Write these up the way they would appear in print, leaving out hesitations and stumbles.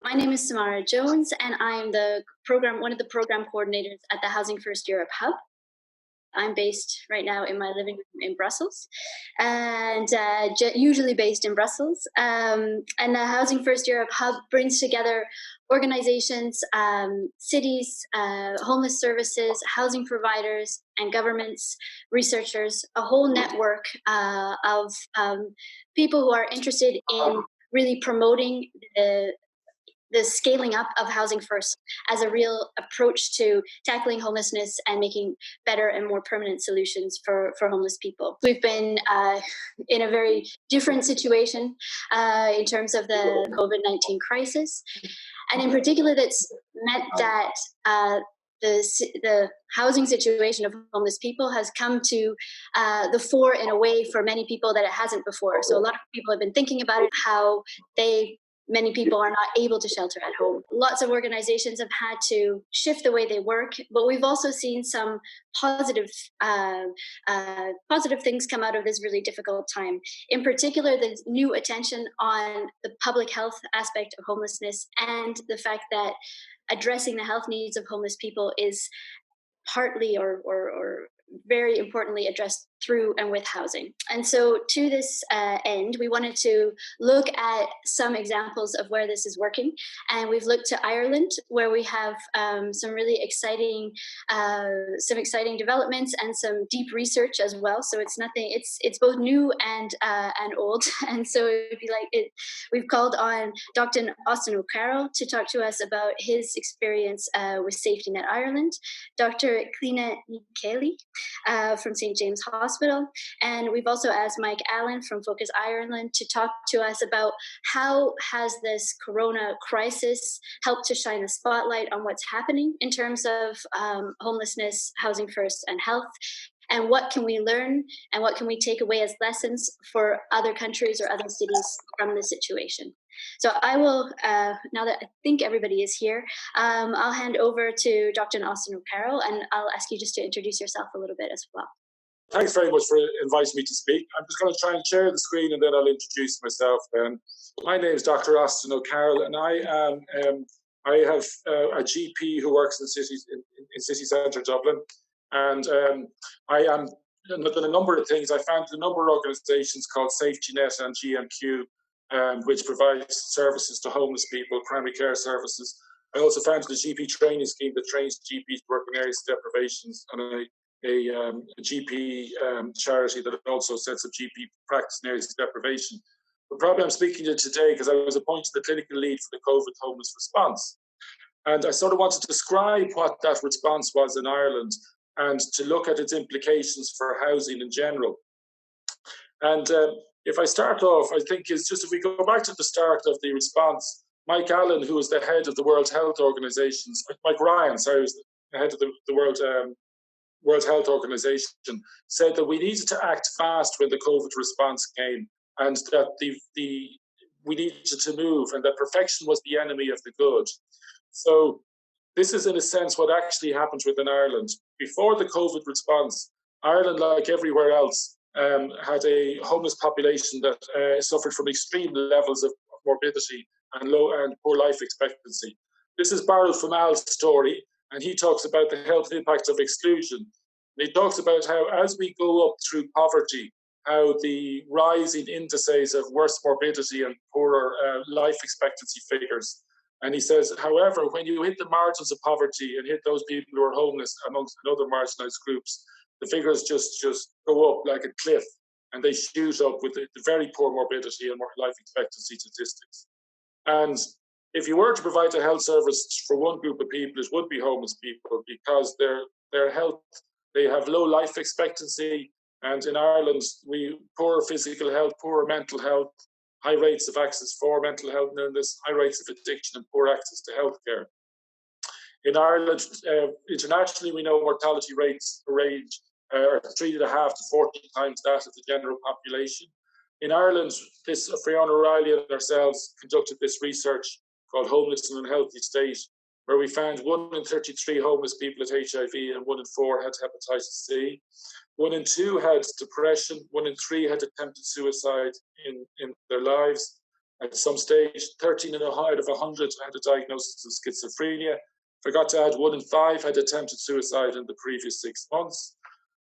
My name is Samara Jones, and I'm one of the program coordinators at the Housing First Europe Hub. I'm based right now in my living room in Brussels, and usually based in Brussels. And the Housing First Europe Hub brings together organizations, cities, homeless services, housing providers, and governments, researchers, a whole network of people who are interested in really promoting the scaling up of Housing First as a real approach to tackling homelessness and making better and more permanent solutions for homeless people. We've been in a very different situation in terms of the COVID-19 crisis. And in particular, that's meant that the housing situation of homeless people has come to the fore in a way for many people that it hasn't before. So a lot of people have been thinking about it, how many people are not able to shelter at home. Lots of organizations have had to shift the way they work, but we've also seen some positive things come out of this really difficult time. In particular, the new attention on the public health aspect of homelessness and the fact that addressing the health needs of homeless people is partly or very importantly addressed through and with housing. And so to this end, we wanted to look at some examples of where this is working. And we've looked to Ireland, where we have some really exciting developments and some deep research as well. So it's both new and old. And so it'd be we've called on Dr. Austin O'Carroll to talk to us about his experience with Safetynet Ireland, Dr. Clíona Ní Cheallaigh from St. James Hospital. And we've also asked Mike Allen from Focus Ireland to talk to us about how has this corona crisis helped to shine a spotlight on what's happening in terms of homelessness, housing first, and health. And what can we learn and what can we take away as lessons for other countries or other cities from this situation? So I will, now that I think everybody is here, I'll hand over to Dr. Austin O'Carroll, and I'll ask you just to introduce yourself a little bit as well. Thanks very much for inviting me to speak. I'm just going to try and share the screen and then I'll introduce myself then. My name is Dr. Austin O'Carroll, and I have a GP who works in city centre Dublin, and I am done a number of things. I founded a number of organisations called Safetynet and GMQ, which provides services to homeless people, primary care services. I also founded a GP training scheme that trains GPs to work in areas of deprivations, and a GP charity that also sets up GP practice in areas of deprivation. But probably I'm speaking to you today because I was appointed the clinical lead for the COVID homeless response. And I sort of wanted to describe what that response was in Ireland and to look at its implications for housing in general. And if I start off, I think it's just if we go back to the start of the response, Mike Allen, who was the head of the World Health Organization, Mike Ryan, sorry, was the head of the World Health Organization, said that we needed to act fast when the COVID response came, and that we needed to move, and that perfection was the enemy of the good. So this is, in a sense, what actually happened within Ireland. Before the COVID response, Ireland, like everywhere else, had a homeless population that suffered from extreme levels of morbidity and low and poor life expectancy. This is borrowed from Al's story, and he talks about the health impact of exclusion. And he talks about how, as we go up through poverty, how the rising indices of worse morbidity and poorer life expectancy figures. And he says, however, when you hit the margins of poverty and hit those people who are homeless amongst other marginalised groups, the figures just go up like a cliff, and they shoot up with the very poor morbidity and life expectancy statistics. And if you were to provide a health service for one group of people, it would be homeless people, because their health, they have low life expectancy, and in Ireland, poor physical health, poor mental health, high rates of access for mental health illness, high rates of addiction, and poor access to healthcare. In Ireland, internationally, we know mortality rates range 3.5 to 40 times that of the general population. In Ireland, Fiona O'Reilly and ourselves conducted this research called Homelessness in a Healthy State, where we found 1 in 33 homeless people had HIV and 1 in 4 had hepatitis C. 1 in 2 had depression, 1 in 3 had attempted suicide in their lives. At some stage, 13 out of 100 had a diagnosis of schizophrenia. Forgot to add 1 in 5 had attempted suicide in the previous 6 months.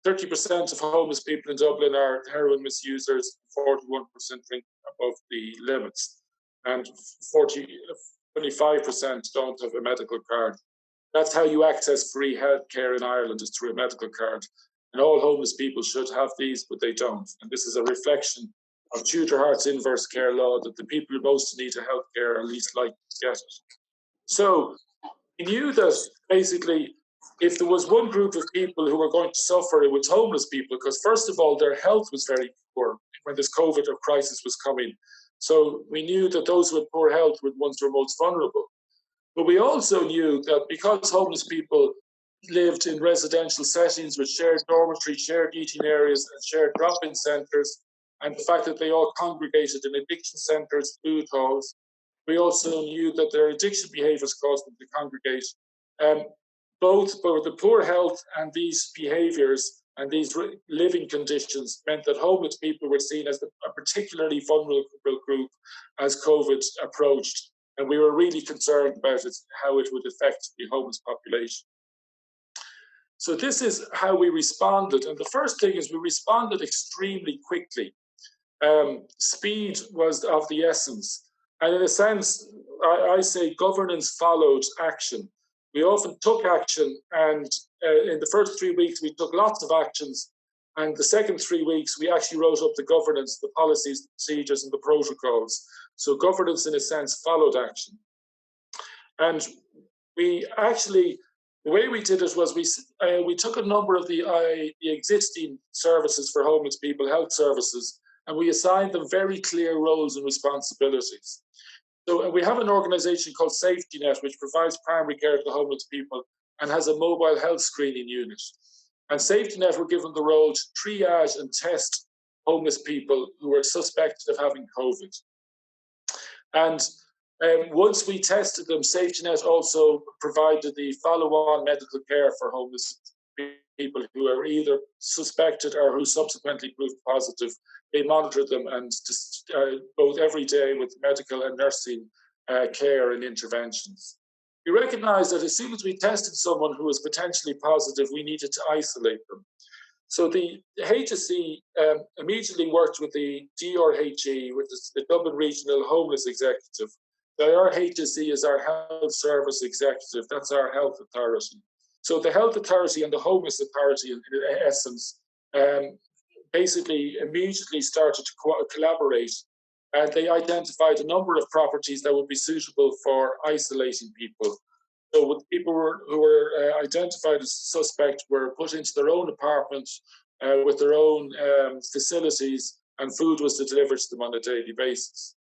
30% of homeless people in Dublin are heroin misusers, 41% drink above the limits, and 25% don't have a medical card. That's how you access free healthcare in Ireland, is through a medical card. And all homeless people should have these, but they don't. And this is a reflection of Tudor Hart's inverse care law, that the people who most need a healthcare are least likely to get it. So we knew that basically, if there was one group of people who were going to suffer, it was homeless people, because first of all, their health was very poor when this COVID crisis was coming. So we knew that those with poor health were the ones who were most vulnerable. But we also knew that because homeless people lived in residential settings with shared dormitories, shared eating areas, and shared drop-in centres, and the fact that they all congregated in addiction centres, food halls, we also knew that their addiction behaviours caused them to congregate. Both the poor health and these behaviours and these living conditions meant that homeless people were seen as a particularly vulnerable group as COVID approached. And we were really concerned about how it would affect the homeless population. So this is how we responded. And the first thing is we responded extremely quickly. Speed was of the essence. And in a sense, I say governance followed action. We often took action, and in the first 3 weeks, we took lots of actions. And the second 3 weeks, we actually wrote up the governance, the policies, the procedures, and the protocols. So governance, in a sense, followed action. And we actually, the way we did it was we took a number of the existing services for homeless people, health services, and we assigned them very clear roles and responsibilities. So we have an organisation called Safetynet, which provides primary care to homeless people and has a mobile health screening unit. And Safetynet were given the role to triage and test homeless people who were suspected of having COVID. And once we tested them, Safetynet also provided the follow-on medical care for homeless people who are either suspected or who subsequently proved positive. They monitored them and both every day with medical and nursing care and interventions. We recognized that as soon as we tested someone who was potentially positive, we needed to isolate them. So the HSE immediately worked with the DRHE, with the Dublin Regional Homeless Executive. The RHSE is our health service executive, that's our health authority. So the health authority and the homeless authority, in essence, basically immediately started to collaborate, and they identified a number of properties that would be suitable for isolating people. So people who were identified as suspect were put into their own apartments with their own facilities, and food was delivered to them on a daily basis.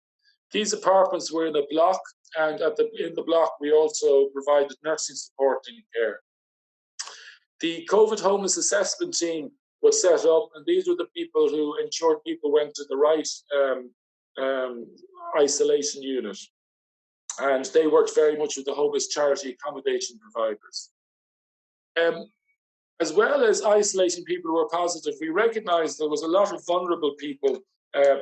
These apartments were in a block, and in the block we also provided nursing support and care. The COVID homeless assessment team was set up, and these were the people who ensured people went to the right isolation unit. And they worked very much with the homeless charity accommodation providers. As well as isolating people who were positive, we recognised there was a lot of vulnerable people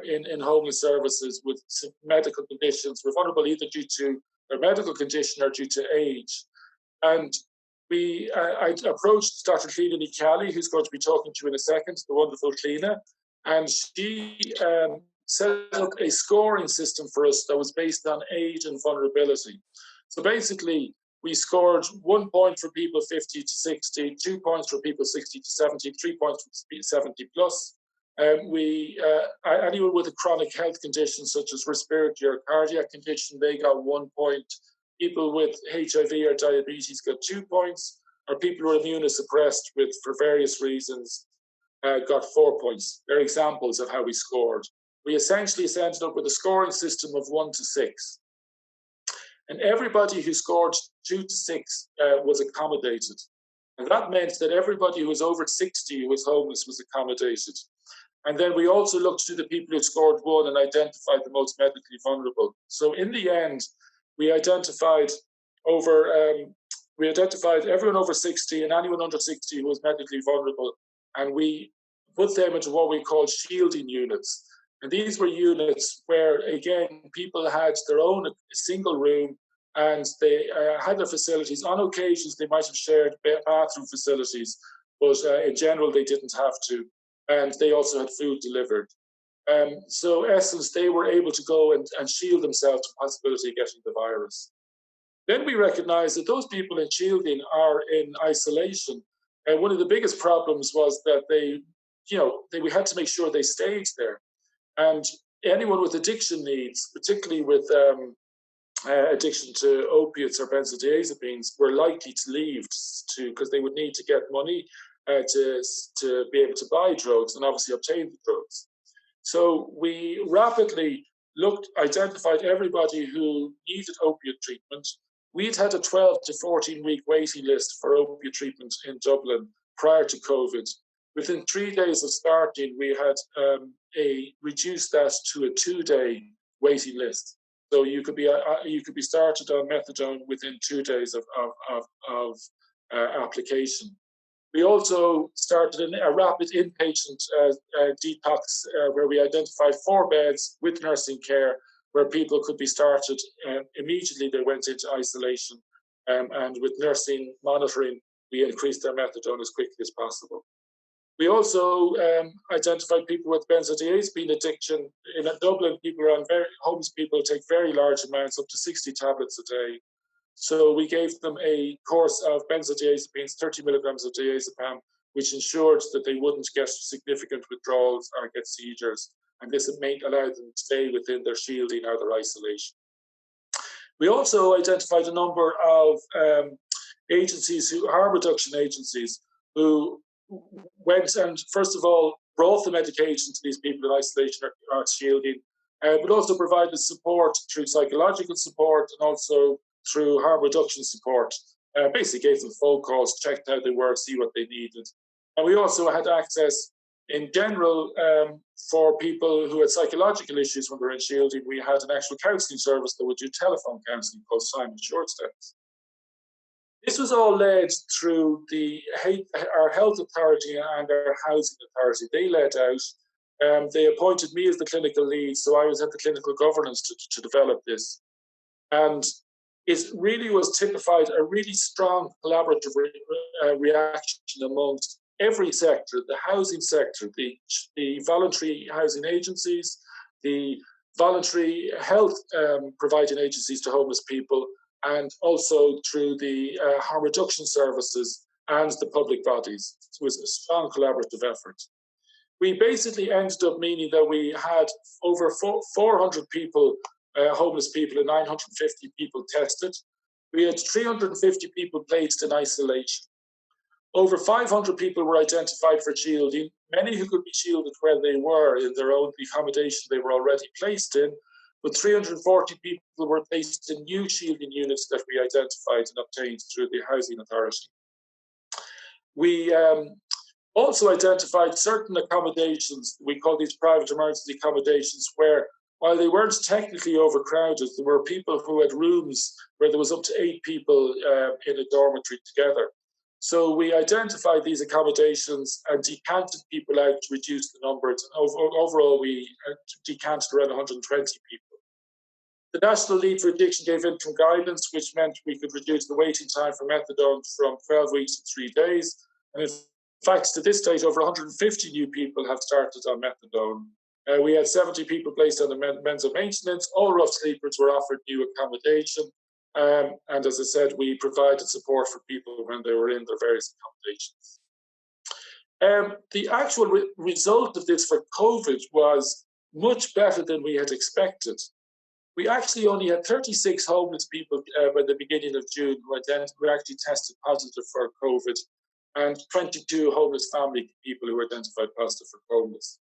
in homeless services with medical conditions, were vulnerable either due to their medical condition or due to age. And I approached Dr. Clíona Ní Cheallaigh, who's going to be talking to you in a second, the wonderful Clíona, and she set up a scoring system for us that was based on age and vulnerability. So basically, we scored 1 point for people 50 to 60, 2 points for people 60 to 70, 3 points for 70 plus. Anyone with a chronic health condition such as respiratory or cardiac condition, they got 1 point. People with HIV or diabetes got 2 points, or people who are immunosuppressed for various reasons got 4 points. They're examples of how we scored. We essentially ended up with a scoring system of 1 to 6. And everybody who scored 2 to 6 was accommodated. And that meant that everybody who was over 60 who was homeless was accommodated. And then we also looked to the people who scored 1 and identified the most medically vulnerable. So in the end, we identified everyone over 60 and anyone under 60 who was medically vulnerable, and we put them into what we call shielding units. And these were units where, again, people had their own single room, and they had their facilities. On occasions, they might have shared bathroom facilities, but in general, they didn't have to. And they also had food delivered. So, in essence, they were able to go and shield themselves from the possibility of getting the virus. Then we recognized that those people in shielding are in isolation. And one of the biggest problems was that we had to make sure they stayed there. And anyone with addiction needs, particularly with addiction to opiates or benzodiazepines, were likely to leave because they would need to get money to be able to buy drugs and obviously obtain the drugs. So we rapidly identified everybody who needed opiate treatment. We'd had a 12 to 14 week waiting list for opiate treatment in Dublin prior to COVID. Within 3 days of starting, we had reduced that to a 2-day waiting list. So you could be started on methadone within 2 days of application. We also started a rapid inpatient detox where we identified 4 beds with nursing care where people could be started. Immediately they went into isolation, and with nursing monitoring, we increased their methadone as quickly as possible. We also identified people with benzodiazepine addiction. In Dublin, homeless people take very large amounts, up to 60 tablets a day. So we gave them a course of benzodiazepines, 30 milligrams of diazepam, which ensured that they wouldn't get significant withdrawals or get seizures. And this allowed them to stay within their shielding or their isolation. We also identified a number of agencies, harm reduction agencies, who went and, first of all, brought the medication to these people in isolation or shielding, but also provided support through psychological support and also through harm reduction support. Basically gave them phone calls, checked how they were, see what they needed. And we also had access, in general, for people who had psychological issues when they were in shielding. We had an actual counselling service that would do telephone counselling called Simon Short Steps. This was all led through our health authority and our housing authority. They led out. They appointed me as the clinical lead, so I was at the clinical governance to develop this. And it really was typified a really strong collaborative reaction amongst every sector: the housing sector, the voluntary housing agencies, the voluntary health providing agencies to homeless people, and also through the harm reduction services and the public bodies. It was a strong collaborative effort. We basically ended up meaning that we had over 400 people, homeless people, and 950 people tested. We had 350 people placed in isolation. Over 500 people were identified for shielding, many who could be shielded where they were in their own accommodation they were already placed in, but 340 people were placed in new shielding units that we identified and obtained through the Housing Authority. We also identified certain accommodations, we call these private emergency accommodations, where while they weren't technically overcrowded, there were people who had rooms where there was up to 8 people in a dormitory together. So we identified these accommodations and decanted people out to reduce the numbers. And overall, we decanted around 120 people. The National Lead for Addiction gave interim guidance, which meant we could reduce the waiting time for methadone from 12 weeks to 3 days. And in fact, to this date, over 150 new people have started on methadone. We had 70 people placed on the mental maintenance. All rough sleepers were offered new accommodation. And as I said, we provided support for people when they were in their various accommodations. The actual result of this for COVID was much better than we had expected. We actually only had 36 homeless people by the beginning of June who actually tested positive for COVID, and 22 homeless family people who were identified positive for homeless.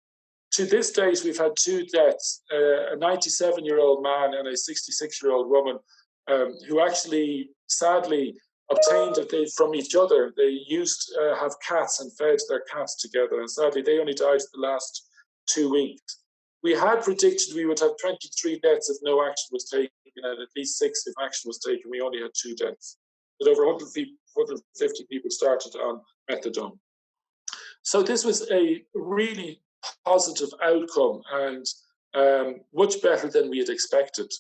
To this date, we've had 2 deaths, a 97-year-old man and a 66-year-old woman, who actually, sadly, obtained it from each other. They used to have cats and fed their cats together, and sadly, they only died the last 2 weeks. We had predicted we would have 23 deaths if no action was taken, and at least 6 if action was taken. We only had 2 deaths. But over 150 people started on methadone. So this was a really positive outcome, and much better than we had expected.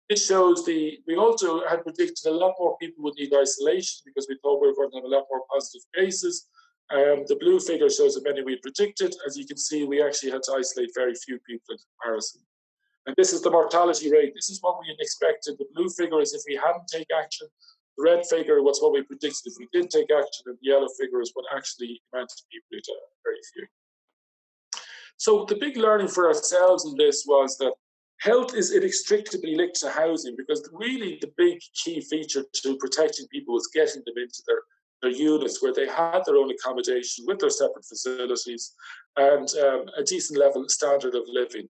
This shows we also had predicted a lot more people would need isolation because we thought we were going to have a lot more positive cases. The blue figure shows how many we predicted. As you can see, we actually had to isolate very few people in comparison. And this is the mortality rate. This is what we had expected. The blue figure is if we hadn't taken action. The red figure was what we predicted if we did take action, and the yellow figure is what actually amount of people it very few. So the big learning for ourselves in this was that health is inextricably linked to housing, because really the big key feature to protecting people was getting them into their units where they had their own accommodation with their separate facilities and a decent level standard of living.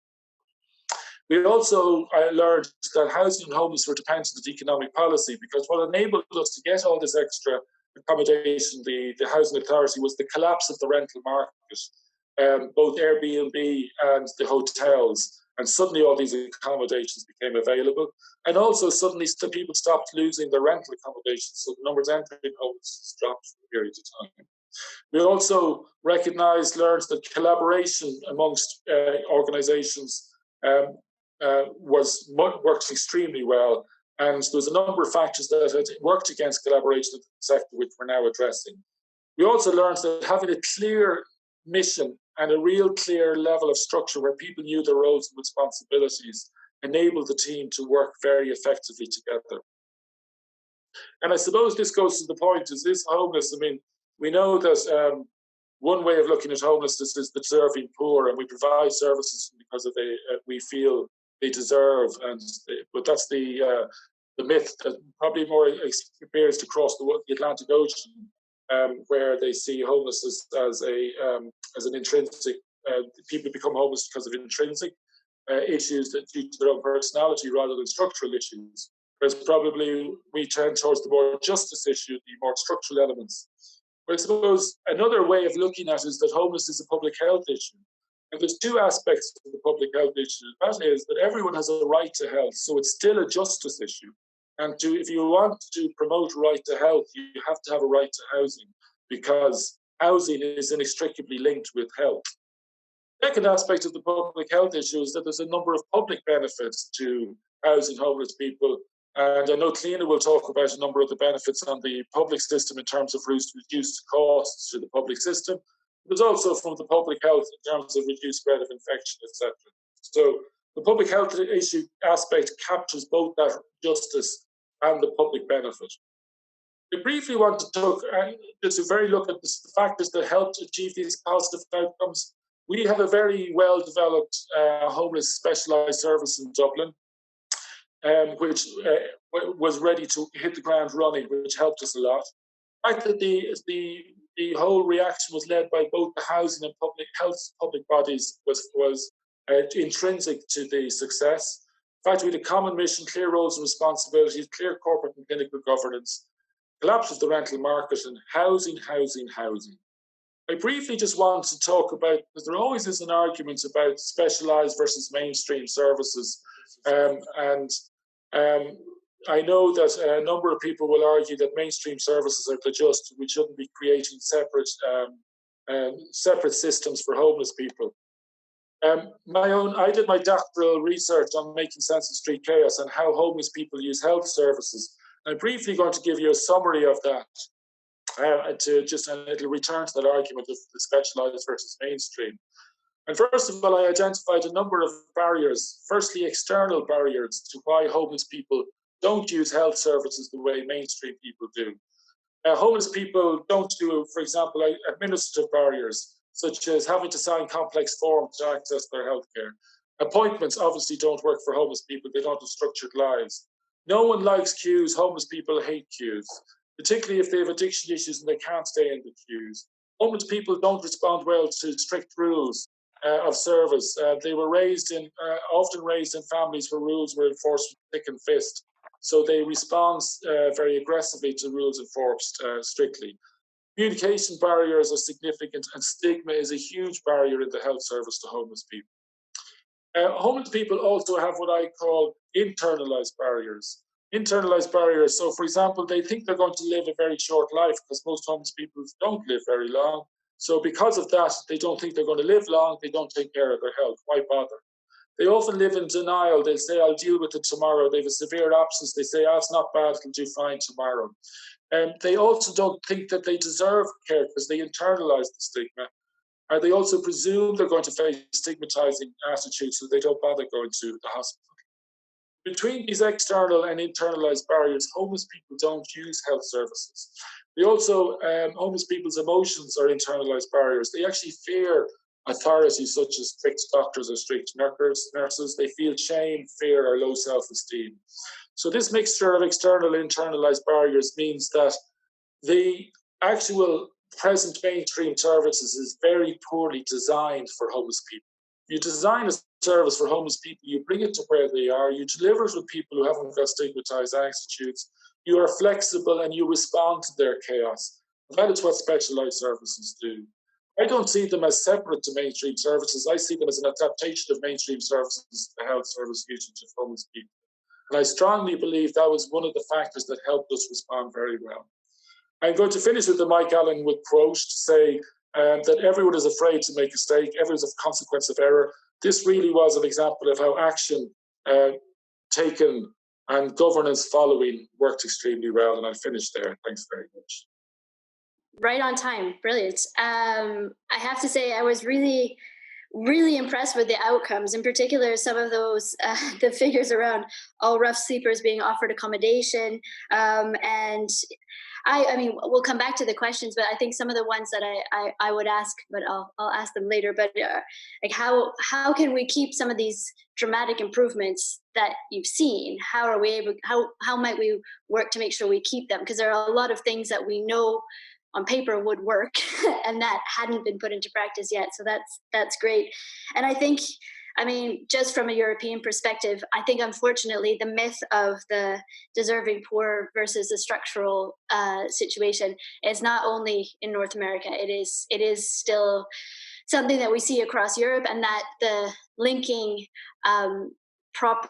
We also learned that housing and homeless were dependent on economic policy, because what enabled us to get all this extra accommodation, the housing authority, was the collapse of the rental market, both Airbnb and the hotels. And suddenly all these accommodations became available. And also suddenly people stopped losing their rental accommodations. So the numbers entering homelessness dropped for a period of time. We also learned that collaboration amongst organizations works extremely well. And there was a number of factors that had worked against collaboration in the sector, which we're now addressing. We also learned that having a clear mission and a real clear level of structure where people knew their roles and responsibilities enabled the team to work very effectively together. And I suppose this goes to the point, is this homeless? I mean, we know that one way of looking at homelessness is the deserving poor, and we provide services because of we feel they deserve. But that's the myth that probably more experienced across the Atlantic Ocean, where they see homelessness as an intrinsic. People become homeless because of intrinsic issues that due to their own personality rather than structural issues. Whereas probably we tend towards the more justice issue, the more structural elements. But I suppose another way of looking at it is that homelessness is a public health issue. And there's two aspects to the public health issue. That is that everyone has a right to health, so it's still a justice issue. And if you want to promote right to health, you have to have a right to housing, because housing is inextricably linked with health. The second aspect of the public health issue is that there's a number of public benefits to housing homeless people. And I know Clíona will talk about a number of the benefits on the public system in terms of reduced costs to the public system. There's also from the public health in terms of reduced spread of infection, etc. So the public health issue aspect captures both that justice and the public benefit. I briefly want to talk, just a very look at the factors that helped achieve these positive outcomes. We have a very well-developed homeless specialised service in Dublin, which was ready to hit the ground running, which helped us a lot. The fact that the whole reaction was led by both the housing and public health public bodies was intrinsic to the success. In fact, we had a common mission, clear roles and responsibilities, clear corporate and clinical governance, collapse of the rental market, and housing. I briefly just want to talk about, because there always is an argument about specialised versus mainstream services. I know that a number of people will argue that mainstream services are the just, we shouldn't be creating separate systems for homeless people. I did my doctoral research on making sense of street chaos and how homeless people use health services. I'm briefly going to give you a summary of that. It'll return to that argument of the specialised versus mainstream. And first of all, I identified a number of barriers. Firstly, external barriers to why homeless people don't use health services the way mainstream people do. Homeless people don't do, for example, administrative barriers, such as having to sign complex forms to access their healthcare. Appointments obviously don't work for homeless people. They don't have structured lives. No one likes queues. Homeless people hate queues, particularly if they have addiction issues and they can't stay in the queues. Homeless people don't respond well to strict rules of service. They were often raised in families where rules were enforced with thick and fist. So they respond very aggressively to rules enforced strictly. Communication barriers are significant, and stigma is a huge barrier in the health service to homeless people. Homeless people also have what I call internalized barriers. Internalized barriers. So, for example, they think they're going to live a very short life, because most homeless people don't live very long. So because of that, they don't think they're going to live long. They don't take care of their health. Why bother? They often live in denial. They'll say, I'll deal with it tomorrow. They have a severe absence. They say, it's not bad, it'll do fine tomorrow. And they also don't think that they deserve care because they internalize the stigma. And they also presume they're going to face stigmatizing attitudes, so they don't bother going to the hospital. Between these external and internalized barriers, homeless people don't use health services. They also, homeless people's emotions are internalized barriers. They actually fear authorities such as strict doctors or strict nurses. They feel shame, fear, or low self-esteem. So this mixture of external and internalized barriers means that the actual present mainstream services is very poorly designed for homeless people. You design a service for homeless people, you bring it to where they are, you deliver it with people who haven't got stigmatized attitudes, you are flexible and you respond to their chaos. That is what specialized services do. I don't see them as separate to mainstream services. I see them as an adaptation of mainstream services, the health service usage of homeless people. And I strongly believe that was one of the factors that helped us respond very well. I'm going to finish with the Mike Allenwood quote to say that everyone is afraid to make a mistake, everyone is a consequence of error. This really was an example of how action taken and governance following worked extremely well. And I'll finish there. Thanks very much. Right on time. Brilliant. I have to say, I was really impressed with the outcomes, in particular some of those the figures around all rough sleepers being offered accommodation, and I mean, we'll come back to the questions, but I think some of the ones that I would ask, but I'll ask them later. But like, how can we keep some of these dramatic improvements that you've seen? How are we able? How might we work to make sure we keep them? Because there are a lot of things that we know on paper would work and that hadn't been put into practice yet. So that's great. And I think, I mean, just from a European perspective, I think unfortunately the myth of the deserving poor versus the structural situation is not only in North America. It is still something that we see across Europe, and that the linking proper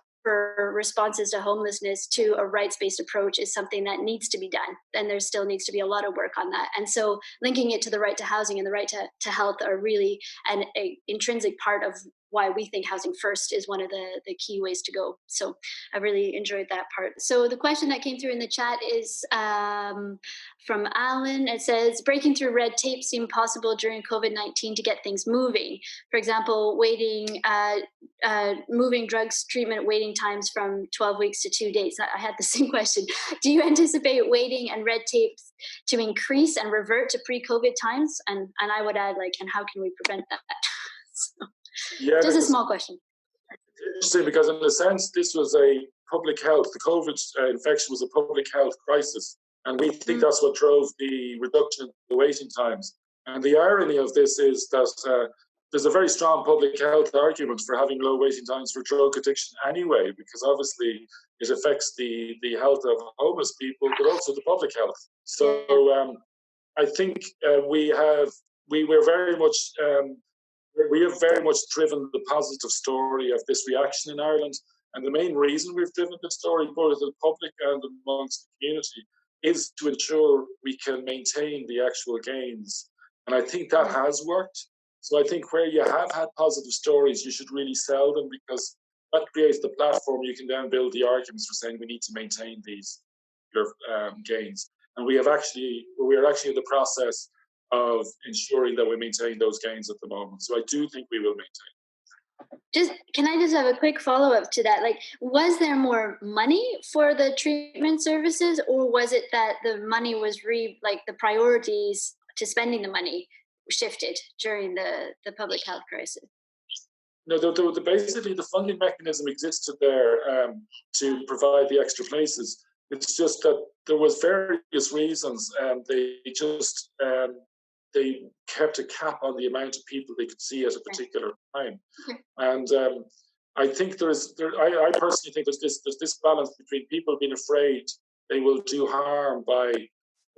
responses to homelessness to a rights-based approach is something that needs to be done, and there still needs to be a lot of work on that. And so linking it to the right to housing and the right to health are really an intrinsic part of why we think housing first is one of the key ways to go. So I really enjoyed that part. So the question that came through in the chat is from Alan. It says, breaking through red tape seemed possible during COVID-19 to get things moving. For example, moving drugs treatment waiting times from 12 weeks to 2 days. I had the same question. Do you anticipate waiting and red tape to increase and revert to pre-COVID times? And I would add, like, and how can we prevent that? So, yeah, just a small question. Interesting, because in a sense, this was a public health, the COVID infection was a public health crisis. And we think that's what drove the reduction in the waiting times. And the irony of this is that there's a very strong public health argument for having low waiting times for drug addiction anyway, because obviously it affects the health of homeless people, but also the public health. So I think we have very much driven the positive story of this reaction in Ireland. And the main reason we've driven the story, both in the public and amongst the community, is to ensure we can maintain the actual gains. And I think that has worked. So I think where you have had positive stories, you should really sell them, because that creates the platform. You can then build the arguments for saying we need to maintain these gains. And we are actually in the process of ensuring that we maintain those gains at the moment. So I do think we will maintain. Can I just have a quick follow-up to that? Like, was there more money for the treatment services, or was it that the money was the priorities to spending the money shifted during the public health crisis? No, basically the funding mechanism existed there to provide the extra places. It's just that there was various reasons, and they kept a cap on the amount of people they could see at a particular time. Okay. And I think I personally think there's this balance between people being afraid they will do harm by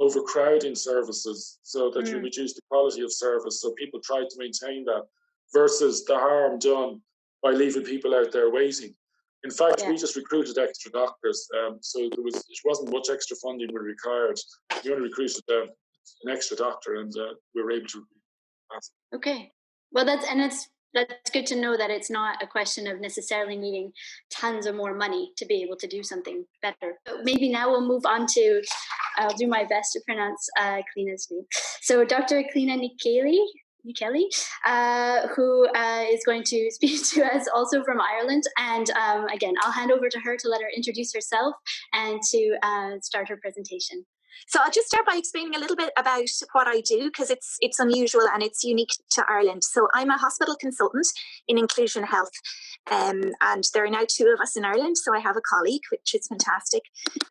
overcrowding services, so that you reduce the quality of service. So people try to maintain that, versus the harm done by leaving people out there waiting. In fact, we just recruited extra doctors, so it wasn't much extra funding we required. We only recruited an extra doctor, and we were able to. Okay, well, it's That's good to know that it's not a question of necessarily needing tons of more money to be able to do something better. So maybe now we'll move on to, I'll do my best to pronounce Clíona's name. So Dr. Clíona Ní Cheallaigh, who is going to speak to us also from Ireland. And again, I'll hand over to her to let her introduce herself and to start her presentation. So I'll just start by explaining a little bit about what I do, because it's unusual and it's unique to Ireland. So I'm a hospital consultant in inclusion health, and there are now 2 of us in Ireland. So I have a colleague, which is fantastic.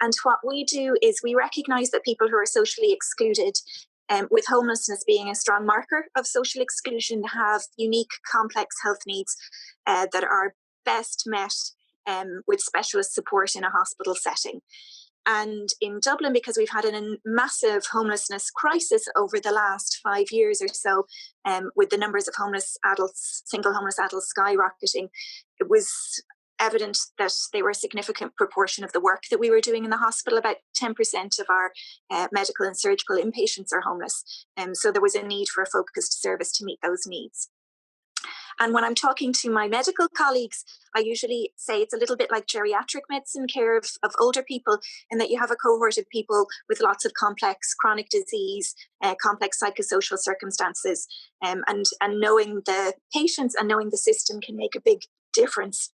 And what we do is we recognise that people who are socially excluded, with homelessness being a strong marker of social exclusion, have unique, complex health needs that are best met with specialist support in a hospital setting. And in Dublin, because we've had a massive homelessness crisis over the last 5 years or so, with the numbers of homeless adults, single homeless adults skyrocketing, it was evident that they were a significant proportion of the work that we were doing in the hospital. About 10% of our medical and surgical inpatients are homeless. So there was a need for a focused service to meet those needs. And when I'm talking to my medical colleagues, I usually say it's a little bit like geriatric medicine care of older people, in that you have a cohort of people with lots of complex chronic disease, complex psychosocial circumstances, and knowing the patients and knowing the system can make a big difference.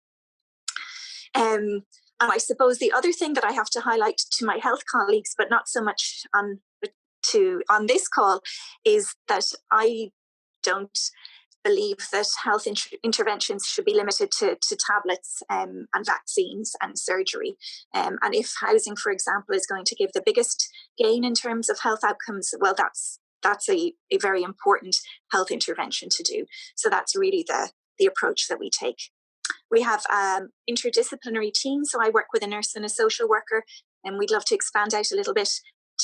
And I suppose the other thing that I have to highlight to my health colleagues, but not so much on this call, is that I don't believe that health interventions should be limited to tablets and vaccines and surgery. And if housing, for example, is going to give the biggest gain in terms of health outcomes, well, that's a very important health intervention to do. So that's really the approach that we take. We have interdisciplinary teams, so I work with a nurse and a social worker, and we'd love to expand out a little bit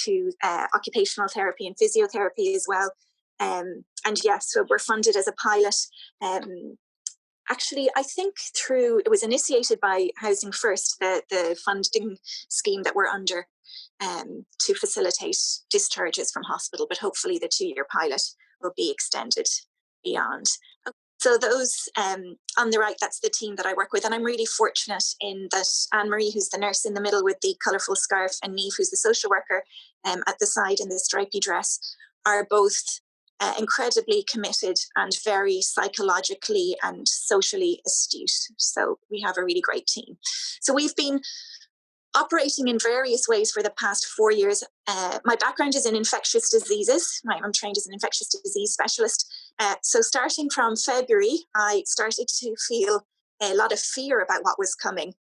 to occupational therapy and physiotherapy as well. And yes, so we're funded as a pilot. Actually, I think it was initiated by Housing First, the funding scheme that we're under, to facilitate discharges from hospital, but hopefully the 2-year pilot will be extended beyond. So those on the right, that's the team that I work with. And I'm really fortunate in that Anne-Marie, who's the nurse in the middle with the colourful scarf, and Niamh, who's the social worker at the side in the stripy dress, are both incredibly committed and very psychologically and socially astute. So we have a really great team. So we've been operating in various ways for the past 4 years. My background is in infectious diseases. I'm trained as an infectious disease specialist. So starting from February, I started to feel a lot of fear about what was coming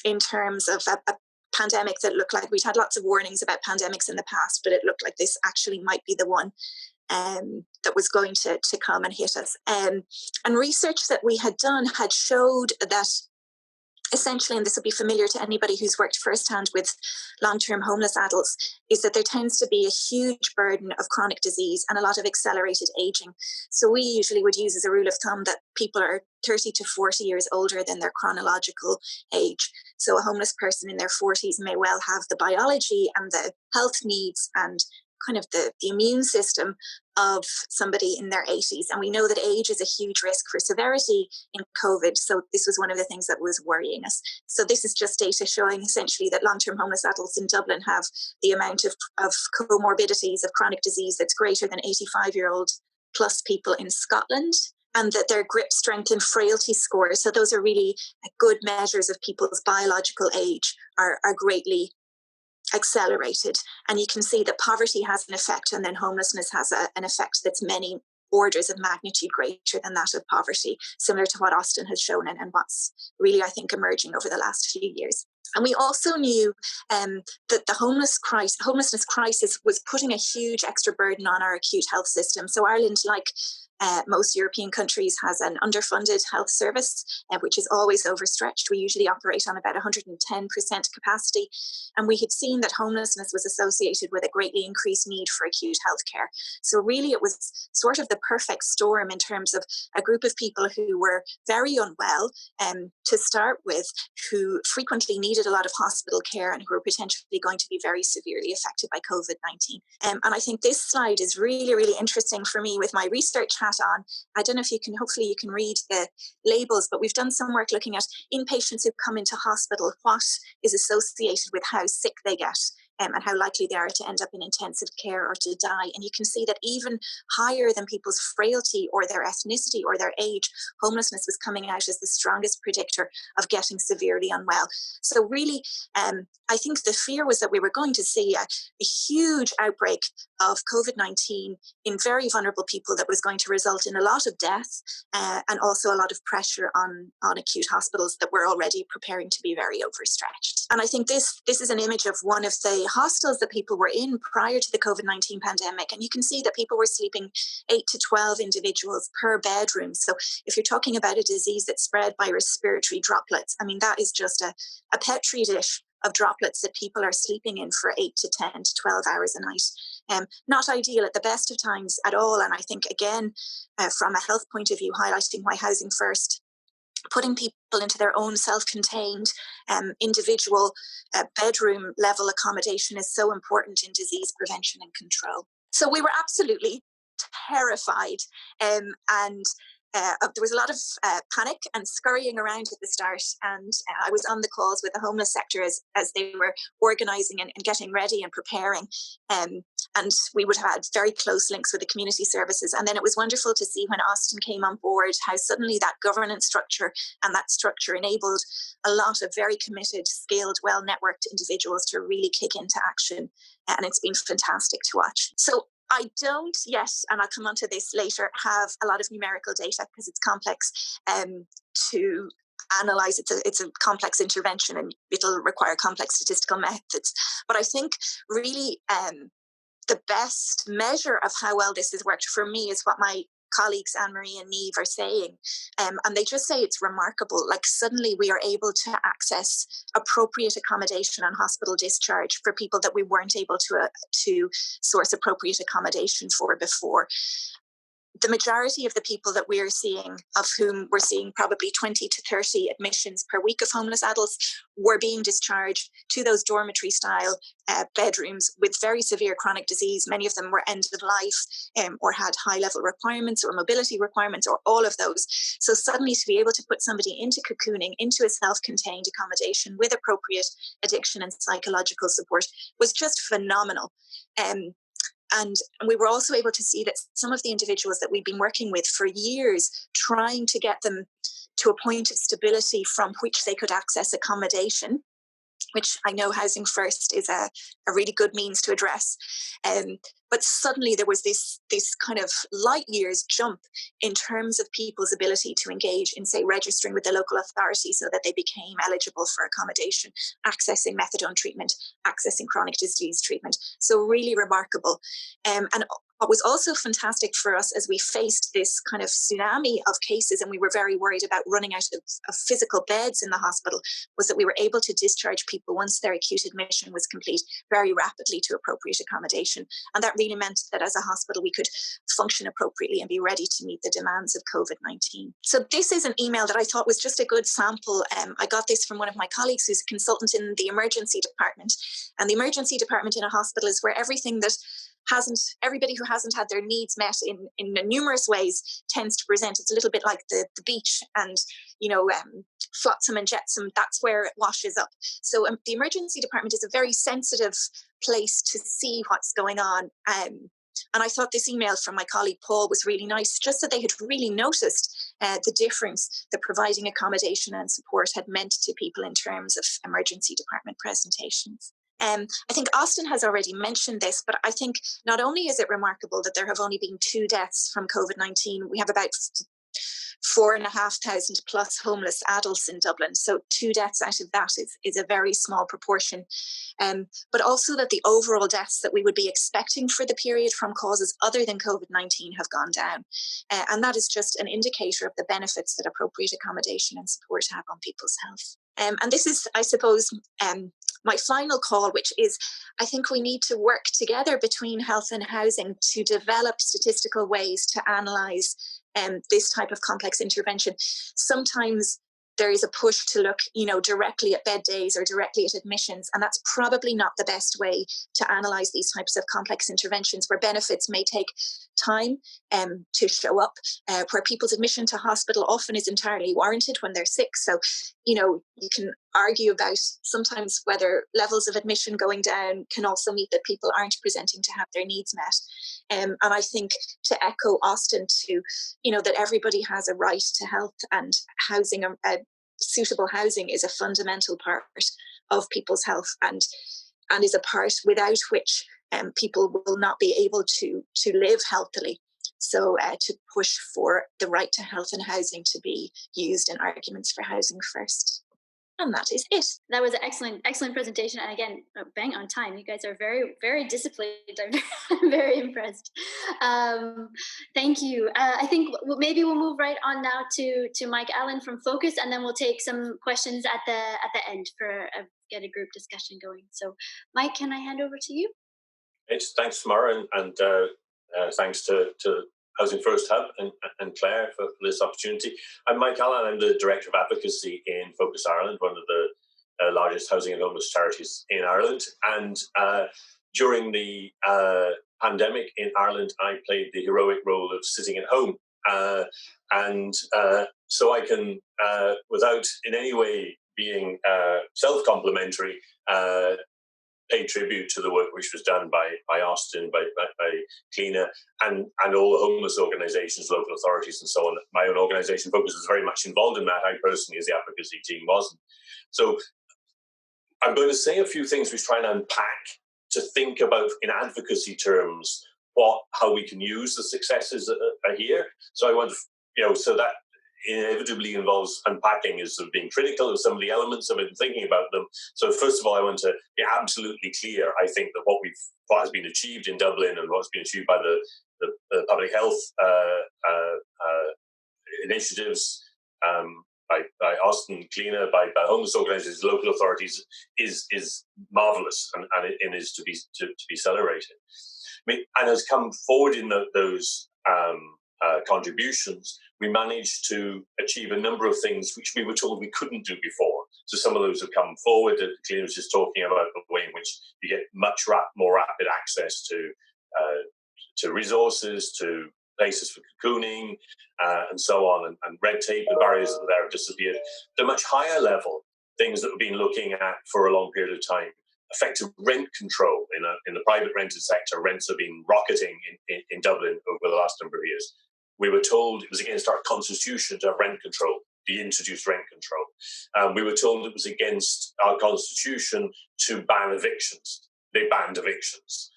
in terms of a pandemic that looked like, we'd had lots of warnings about pandemics in the past, but it looked like this actually might be the one that was going to come and hit us. And research that we had done had showed that essentially, and this will be familiar to anybody who's worked firsthand with long-term homeless adults, is that there tends to be a huge burden of chronic disease and a lot of accelerated aging. So we usually would use as a rule of thumb that people are 30 to 40 years older than their chronological age. So a homeless person in their 40s may well have the biology and the health needs and kind of the immune system of somebody in their 80s. And we know that age is a huge risk for severity in COVID. So this was one of the things that was worrying us. So this is just data showing essentially that long-term homeless adults in Dublin have the amount of comorbidities of chronic disease that's greater than 85-year-old plus people in Scotland, and that their grip strength and frailty scores, so those are really good measures of people's biological age, are greatly accelerated. And you can see that poverty has an effect, and then homelessness has an effect that's many orders of magnitude greater than that of poverty, similar to what Austin has shown and what's really, I think, emerging over the last few years. And we also knew that the homelessness crisis was putting a huge extra burden on our acute health system. So Ireland, like most European countries, has an underfunded health service, which is always overstretched. We usually operate on about 110% capacity. And we had seen that homelessness was associated with a greatly increased need for acute healthcare. So really it was sort of the perfect storm in terms of a group of people who were very unwell to start with, who frequently needed a lot of hospital care and who were potentially going to be very severely affected by COVID-19. And I think this slide is really, really interesting for me with my research hat hat on. I don't know if you can, hopefully you can read the labels, but we've done some work looking at in patients who come into hospital, what is associated with how sick they get. And how likely they are to end up in intensive care or to die. And you can see that even higher than people's frailty or their ethnicity or their age, homelessness was coming out as the strongest predictor of getting severely unwell. So really, I think the fear was that we were going to see a huge outbreak of COVID-19 in very vulnerable people that was going to result in a lot of death and also a lot of pressure on acute hospitals that were already preparing to be very overstretched. And I think this is an image of one of the hostels that people were in prior to the COVID-19 pandemic. And you can see that people were sleeping 8 to 12 individuals per bedroom. So if you're talking about a disease that's spread by respiratory droplets, I mean, that is just a petri dish of droplets that people are sleeping in for 8 to 10 to 12 hours a night. Not ideal at the best of times at all. And I think, again, from a health point of view, highlighting why Housing First, putting people into their own self-contained individual bedroom level accommodation is so important in disease prevention and control. So we were absolutely terrified and there was a lot of panic and scurrying around at the start, and I was on the calls with the homeless sector as they were organising and getting ready and preparing, and we would have had very close links with the community services. And then it was wonderful to see when Austin came on board how suddenly that governance structure and that structure enabled a lot of very committed, skilled, well-networked individuals to really kick into action, and it's been fantastic to watch. So I don't yet, and I'll come on to this later, have a lot of numerical data because it's complex to analyse. It's a complex intervention and it'll require complex statistical methods. But I think really the best measure of how well this has worked for me is what my colleagues Anne-Marie and Niamh are saying, and they just say it's remarkable. Like suddenly we are able to access appropriate accommodation on hospital discharge for people that we weren't able to source appropriate accommodation for before. The majority of the people that we're seeing, of whom we're seeing probably 20 to 30 admissions per week of homeless adults, were being discharged to those dormitory style bedrooms with very severe chronic disease. Many of them were end of life or had high level requirements or mobility requirements or all of those. So suddenly to be able to put somebody into cocooning, into a self-contained accommodation with appropriate addiction and psychological support was just phenomenal. And we were also able to see that some of the individuals that we've been working with for years, trying to get them to a point of stability from which they could access accommodation, which I know Housing First is a really good means to address. But suddenly there was this kind of light years jump in terms of people's ability to engage in, say, registering with the local authority so that they became eligible for accommodation, accessing methadone treatment, accessing chronic disease treatment. So really remarkable. And what was also fantastic for us as we faced this kind of tsunami of cases and we were very worried about running out of physical beds in the hospital was that we were able to discharge people once their acute admission was complete very rapidly to appropriate accommodation. And that really meant that as a hospital we could function appropriately and be ready to meet the demands of COVID-19. So this is an email that I thought was just a good sample. I got this from one of my colleagues who's a consultant in the emergency department. And the emergency department in a hospital is where everybody who hasn't had their needs met in numerous ways tends to present. It's a little bit like the beach and, flotsam and jetsam, that's where it washes up. So the emergency department is a very sensitive place to see what's going on. And I thought this email from my colleague Paul was really nice, just that they had really noticed the difference that providing accommodation and support had meant to people in terms of emergency department presentations. I think Austin has already mentioned this, but I think not only is it remarkable that there have only been 2 deaths from COVID-19, we have about 4,500 plus homeless adults in Dublin. So 2 deaths out of that is a very small proportion. But also that the overall deaths that we would be expecting for the period from causes other than COVID-19 have gone down. And that is just an indicator of the benefits that appropriate accommodation and support have on people's health. And this is, I suppose, my final call, which is I think we need to work together between health and housing to develop statistical ways to analyse this type of complex intervention. Sometimes there is a push to look, directly at bed days or directly at admissions. And that's probably not the best way to analyse these types of complex interventions, where benefits may take time to show up, where people's admission to hospital often is entirely warranted when they're sick. So, you can argue about sometimes whether levels of admission going down can also mean that people aren't presenting to have their needs met. And I think, to echo Austin, that everybody has a right to health, and housing, suitable housing is a fundamental part of people's health, and is a part without which people will not be able to live healthily. So to push for the right to health and housing to be used in arguments for housing first. And that is it. That was an excellent presentation. And again, bang on time. You guys are very, very disciplined. I'm very impressed. Thank you. I think maybe we'll move right on now to Mike Allen from Focus, and then we'll take some questions at the end for get a group discussion going. So, Mike, can I hand over to you? Thanks, Samara, and thanks to Housing First Hub and Claire for this opportunity. I'm Mike Allen. I'm the Director of Advocacy in Focus Ireland, one of the largest housing and homeless charities in Ireland. And during the pandemic in Ireland, I played the heroic role of sitting at home. So I can, without in any way being self-complimentary, pay tribute to the work which was done by Austin, by Clíona, and all the homeless organisations, local authorities, and so on. My own organisation, Focus, was very much involved in that. I personally, as the advocacy team, wasn't. So I'm going to say a few things which try and unpack to think about, in advocacy terms, how we can use the successes that are here. So I want to, so that inevitably involves unpacking, is of being critical of some of the elements of it and thinking about them. So first of all, I want to be absolutely clear. I think that what has been achieved in Dublin and what's been achieved by the public health initiatives, by Austin, Clíona, by homeless organisations, local authorities, is marvellous and is to be celebrated. I mean, and has come forward in those contributions. We managed to achieve a number of things which we were told we couldn't do before. So some of those have come forward. Clíona was just talking about the way in which you get much more rapid access to resources, to places for cocooning, and so on, and red tape, the barriers that there have disappeared. The much higher level things that we've been looking at for a long period of time. Effective rent control in the private rented sector. Rents have been rocketing in Dublin over the last number of years. We were told it was against our constitution to have rent control, the introduced rent control. We were told it was against our constitution to ban evictions. They banned evictions.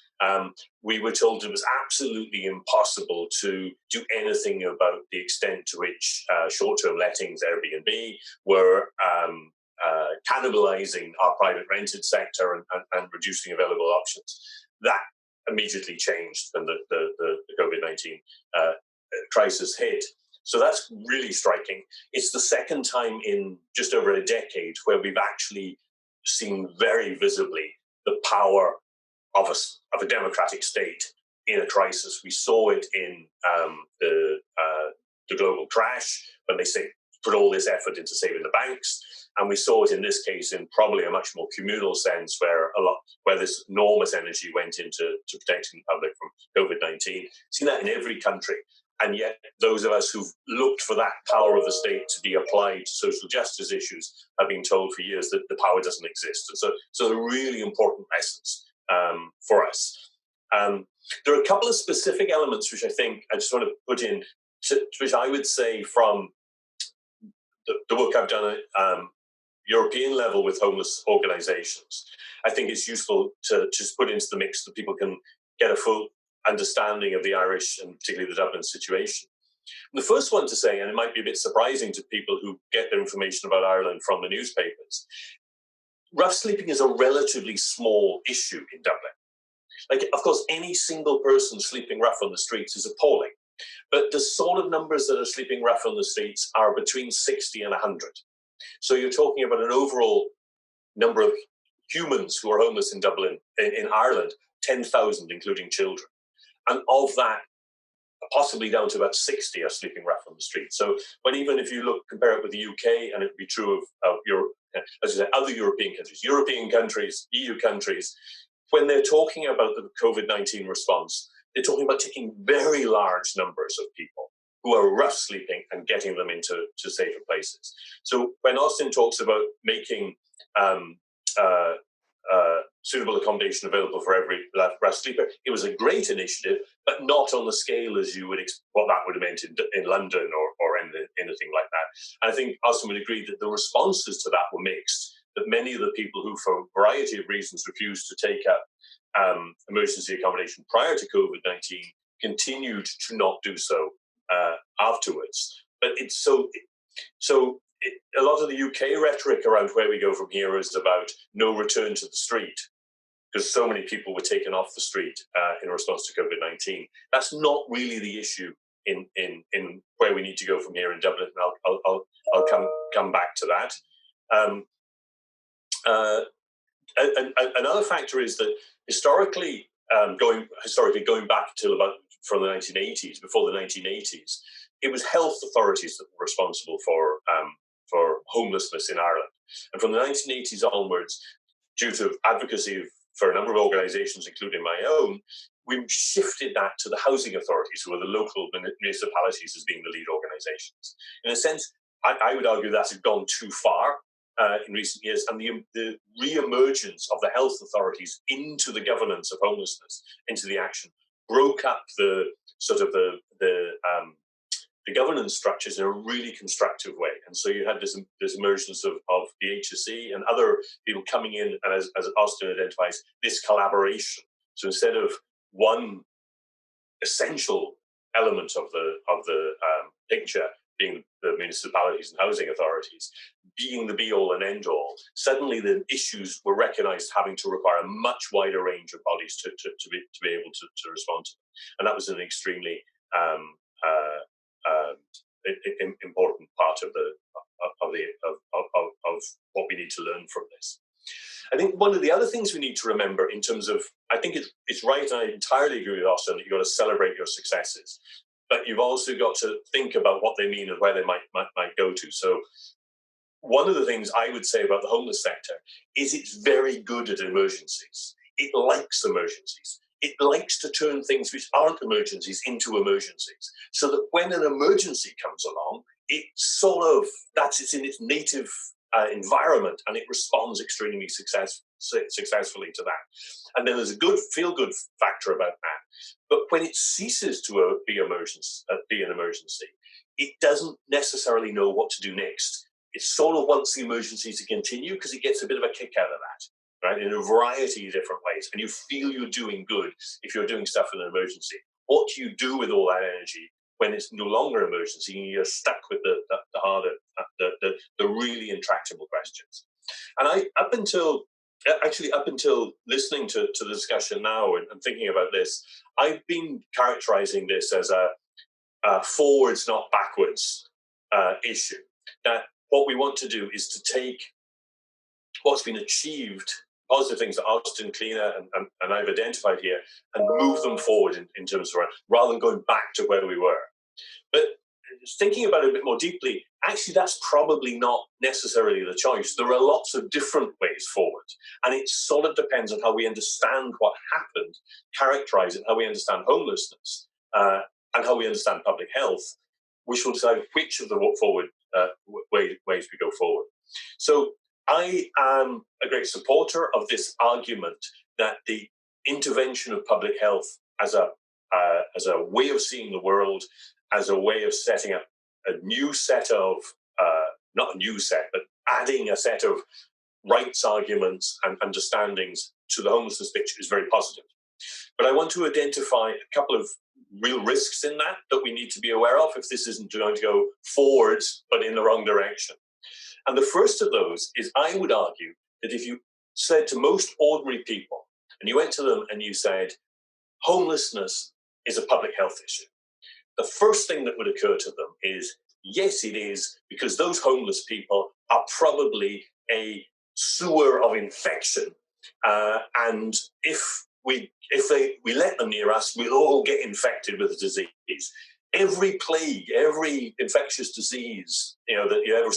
We were told it was absolutely impossible to do anything about the extent to which short-term lettings, Airbnb, were cannibalizing our private rented sector and reducing available options. That immediately changed when the COVID-19 crisis hit. So that's really striking. It's the second time in just over a decade where we've actually seen very visibly the power of a democratic state in a crisis. We saw it in the global crash, when they put all this effort into saving the banks. And we saw it in this case in probably a much more communal sense, where this enormous energy went into protecting the public from COVID-19. Seen that in every country. And yet those of us who've looked for that power of the state to be applied to social justice issues have been told for years that the power doesn't exist. And so a really important lessons for us. There are a couple of specific elements which I think I just want to put in, which I would say from the work I've done at European level with homeless organisations. I think it's useful to just put into the mix so that people can get a full understanding of the Irish and particularly the Dublin situation. The first one to say, and it might be a bit surprising to people who get their information about Ireland from the newspapers, rough sleeping is a relatively small issue in Dublin. Like, of course, any single person sleeping rough on the streets is appalling. But the sort of numbers that are sleeping rough on the streets are between 60 and 100. So you're talking about an overall number of humans who are homeless in Dublin, in Ireland, 10,000, including children. And of that, possibly down to about 60 are sleeping rough on the street. So even if you compare it with the UK, and it would be true of Europe, as you say, other European countries, EU countries, when they're talking about the COVID-19 response, they're talking about taking very large numbers of people who are rough sleeping and getting them into safer places. So when Austin talks about making suitable accommodation available for every rough sleeper, it was a great initiative, but not on the scale as you would what that would have meant in London or anything like that. And I think Austin would agree that the responses to that were mixed, that many of the people who, for a variety of reasons, refused to take up emergency accommodation prior to COVID-19 continued to not do so afterwards. But a lot of the UK rhetoric around where we go from here is about no return to the street, because so many people were taken off the street in response to COVID-19. That's not really the issue in where we need to go from here in Dublin. And I'll come back to that. Another factor is that historically going back till about from the 1980s, before the 1980s, it was health authorities that were responsible for homelessness in Ireland. And from the 1980s onwards, due to advocacy for a number of organisations, including my own, we shifted that to the housing authorities, who are the local municipalities, as being the lead organisations. In a sense, I would argue that had gone too far in recent years, and the re-emergence of the health authorities into the governance of homelessness, into the action, broke up the governance structures in a really constructive way. And so you had this emergence of the HSE and other people coming in, and as Austin identifies, this collaboration. So instead of one essential element of the picture being the municipalities and housing authorities being the be-all and end-all, suddenly the issues were recognised having to require a much wider range of bodies to be able to respond to them. And that was an extremely important part of what we need to learn from this. I think one of the other things we need to remember in terms of, I think it's right, and I entirely agree with Austin, that you've got to celebrate your successes, but you've also got to think about what they mean and where they might go to. So one of the things I would say about the homeless sector is it's very good at emergencies. It likes emergencies. It likes to turn things which aren't emergencies into emergencies, so that when an emergency comes along, it's in its native environment, and it responds extremely successfully to that. And then there's a good feel-good factor about that. But when it ceases to be an emergency, it doesn't necessarily know what to do next. It sort of wants the emergency to continue because it gets a bit of a kick out of that, right? In a variety of different ways. And you feel you're doing good if you're doing stuff in an emergency. What do you do with all that energy when it's no longer an emergency and you're stuck with the harder, the really intractable questions? And up until listening to the discussion now and thinking about this, I've been characterizing this as a forwards, not backwards issue. That what we want to do is to take what's been achieved, positive things that Austin, Clíona, and I've identified here, and move them forward in terms of, rather than going back to where we were. But thinking about it a bit more deeply, actually that's probably not necessarily the choice. There are lots of different ways forward, and it sort of depends on how we understand what happened, characterize it, how we understand homelessness, and how we understand public health, which will decide which of the forward ways we go forward. So I am a great supporter of this argument that the intervention of public health as a way of seeing the world, as a way of setting up a new set of, not a new set, but adding a set of rights arguments and understandings to the homelessness picture is very positive. But I want to identify a couple of real risks in that we need to be aware of if this isn't going to go forwards, but in the wrong direction. And the first of those is, I would argue that if you said to most ordinary people, and you went to them and you said, homelessness is a public health issue, the first thing that would occur to them is, yes, it is, because those homeless people are probably a sewer of infection. And if if we let them near us, we'll all get infected with the disease. Every plague, every infectious disease, that you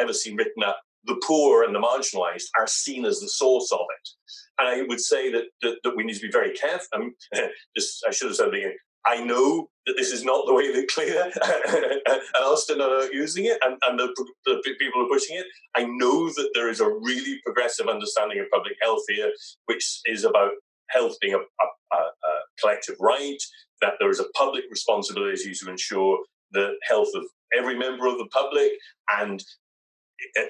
ever seen written up, the poor and the marginalised are seen as the source of it. And I would say that we need to be very careful. I should have said at the beginning, I know that this is not the way that Clíona and Austin are using it, and the people who are pushing it. I know that there is a really progressive understanding of public health here, which is about health being a collective right, that there is a public responsibility to ensure the health of every member of the public, and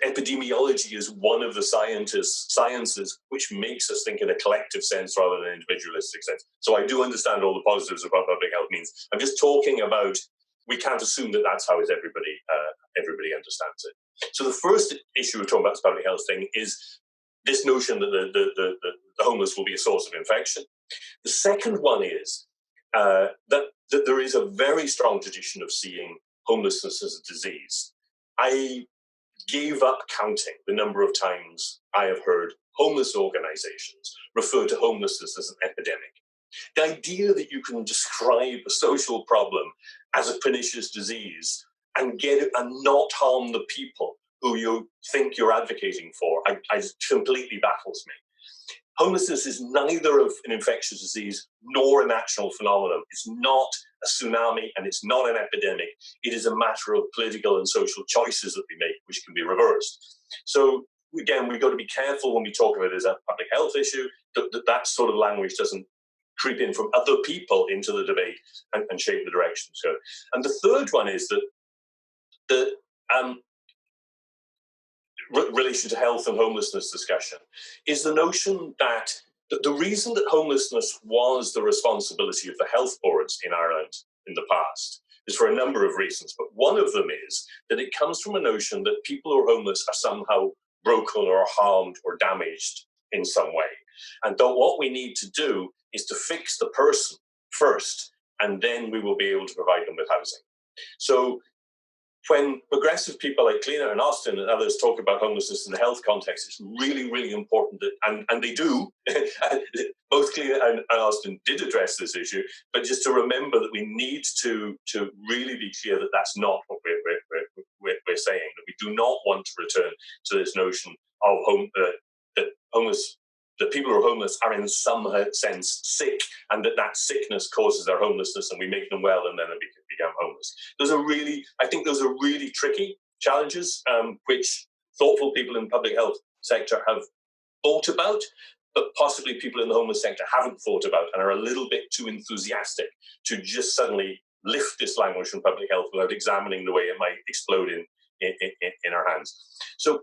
epidemiology is one of the sciences which makes us think in a collective sense rather than an individualistic sense. So I do understand all the positives of what public health means. I'm just talking about, we can't assume that that's how everybody understands it. So the first issue we're talking about, this public health thing, is this notion that the homeless will be a source of infection. The second one is that there is a very strong tradition of seeing homelessness as a disease. I gave up counting the number of times I have heard homeless organisations refer to homelessness as an epidemic. The idea that you can describe a social problem as a pernicious disease and get it and not harm the people who you think you're advocating for, completely baffles me. Homelessness is neither an infectious disease nor a natural phenomenon. It's not a tsunami and it's not an epidemic. It is a matter of political and social choices that we make, which can be reversed. So again, we've got to be careful when we talk about it as a public health issue, that sort of language doesn't creep in from other people into the debate and shape the direction. So, and the third one is that the relation to health and homelessness discussion is the notion that the reason that homelessness was the responsibility of the health boards in Ireland in the past is for a number of reasons, but one of them is that it comes from a notion that people who are homeless are somehow broken or harmed or damaged in some way. And what we need to do is to fix the person first, and then we will be able to provide them with housing. So when progressive people like Clíona and Austin and others talk about homelessness in the health context, it's really, really important that, and they do, both Clíona and Austin did address this issue, but just to remember that we need to really be clear that that's not what we're saying, that we do not want to return to this notion of that people who are homeless are in some sense sick, and that sickness causes their homelessness, and we make them well and then they become homeless. I think those are really tricky challenges, which thoughtful people in the public health sector have thought about, but possibly people in the homeless sector haven't thought about and are a little bit too enthusiastic to just suddenly lift this language from public health without examining the way it might explode in our hands. So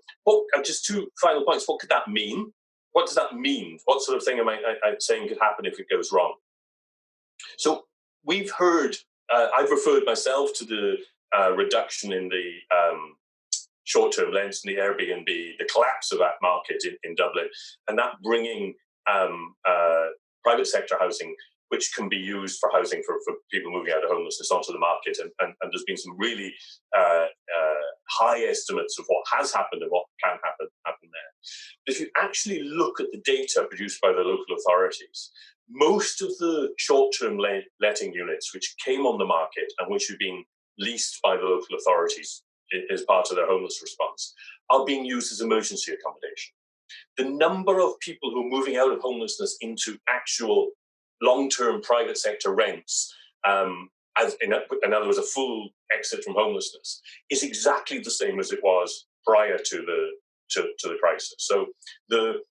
just two final points. What could that mean? What does that mean? What sort of thing am I saying could happen if it goes wrong? So we've heard, I've referred myself to the reduction in the short-term rents and the Airbnb, the collapse of that market in Dublin, and that bringing private sector housing, which can be used for housing for people moving out of homelessness, onto the market. And there's been some really high estimates of what has happened and what can happen there. But if you actually look at the data produced by the local authorities, most of the short-term letting units which came on the market and which have been leased by the local authorities as part of their homeless response are being used as emergency accommodation. The number of people who are moving out of homelessness into actual long-term private sector rents, as in other words, a full exit from homelessness, is exactly the same as it was prior to the crisis. So the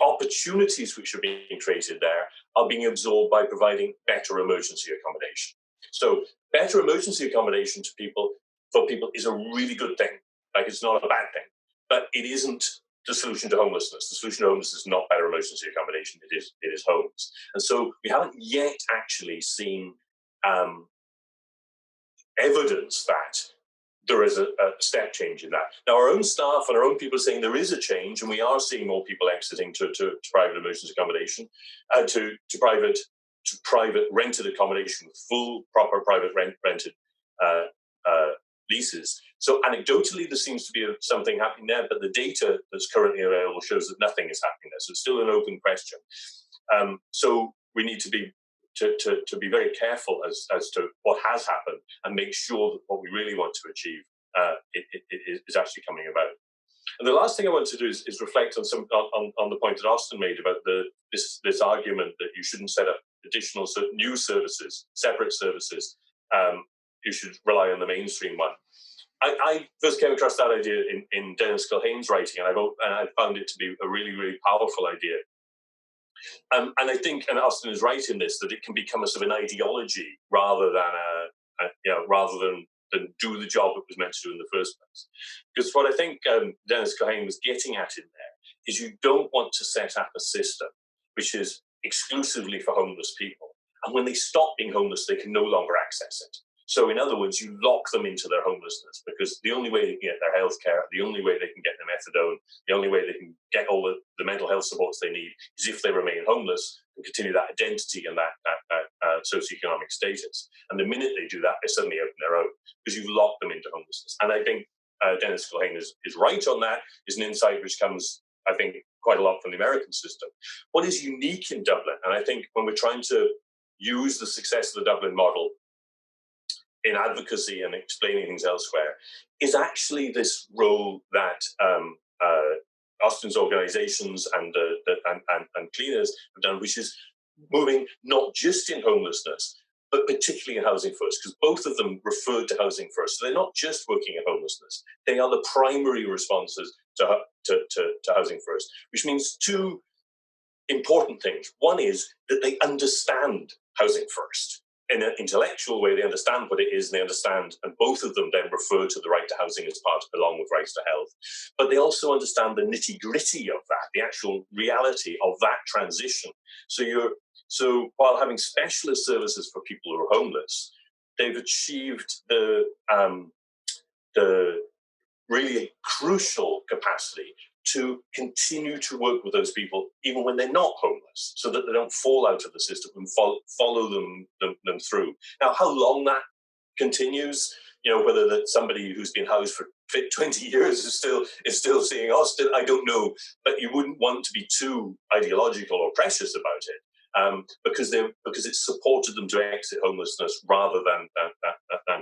opportunities which are being created there are being absorbed by providing better emergency accommodation. So better emergency accommodation for people is a really good thing. Like, it's not a bad thing, but it isn't the solution to homelessness. The solution to homelessness is not better emergency accommodation. It is homes. And so we haven't yet actually seen evidence that there is a step change in that. Now, our own staff and our own people are saying there is a change, and we are seeing more people exiting to private emergency accommodation, to private rented accommodation with full, proper private rented leases. So anecdotally, there seems to be something happening there, but the data that's currently available shows that nothing is happening there. So it's still an open question. So we need to be very careful as to what has happened and make sure that what we really want to achieve is actually coming about. And the last thing I want to do is reflect on the point that Austin made about this argument that you shouldn't set up additional new services, separate services. You should rely on the mainstream one. I first came across that idea in Dennis Culhane's writing, and I found it to be a really, really powerful idea. And I think, and Austin is right in this, that it can become a sort of an ideology rather than do the job it was meant to do in the first place. Because what I think Dennis Culhane was getting at in there is you don't want to set up a system which is exclusively for homeless people. And when they stop being homeless, they can no longer access it. So in other words, you lock them into their homelessness, because the only way they can get their health care, the only way they can get their methadone, the only way they can get all the mental health supports they need is if they remain homeless and continue that identity and that socioeconomic status. And the minute they do that, they suddenly open their own, because you've locked them into homelessness. And I think Dennis Culhane is right on that. Is an insight which comes, I think, quite a lot from the American system. What is unique in Dublin, and I think when we're trying to use the success of the Dublin model in advocacy and explaining things elsewhere, is actually this role that Austin's organisations and Clíona's have done, which is moving not just in homelessness, but particularly in Housing First, because both of them referred to Housing First. So they're not just working at homelessness; they are the primary responses to Housing First, which means two important things. One is that they understand Housing First. In an intellectual way, they understand what it is, and they understand, and both of them then refer to the right to housing as part, along with rights to health. But they also understand the nitty-gritty of that, the actual reality of that transition. So while having specialist services for people who are homeless, they've achieved the really crucial capacity to continue to work with those people even when they're not homeless, so that they don't fall out of the system and follow them through. Now, how long that continues, whether that somebody who's been housed for 20 years is still seeing Austin, I don't know. But you wouldn't want to be too ideological or precious about it, because it supported them to exit homelessness rather than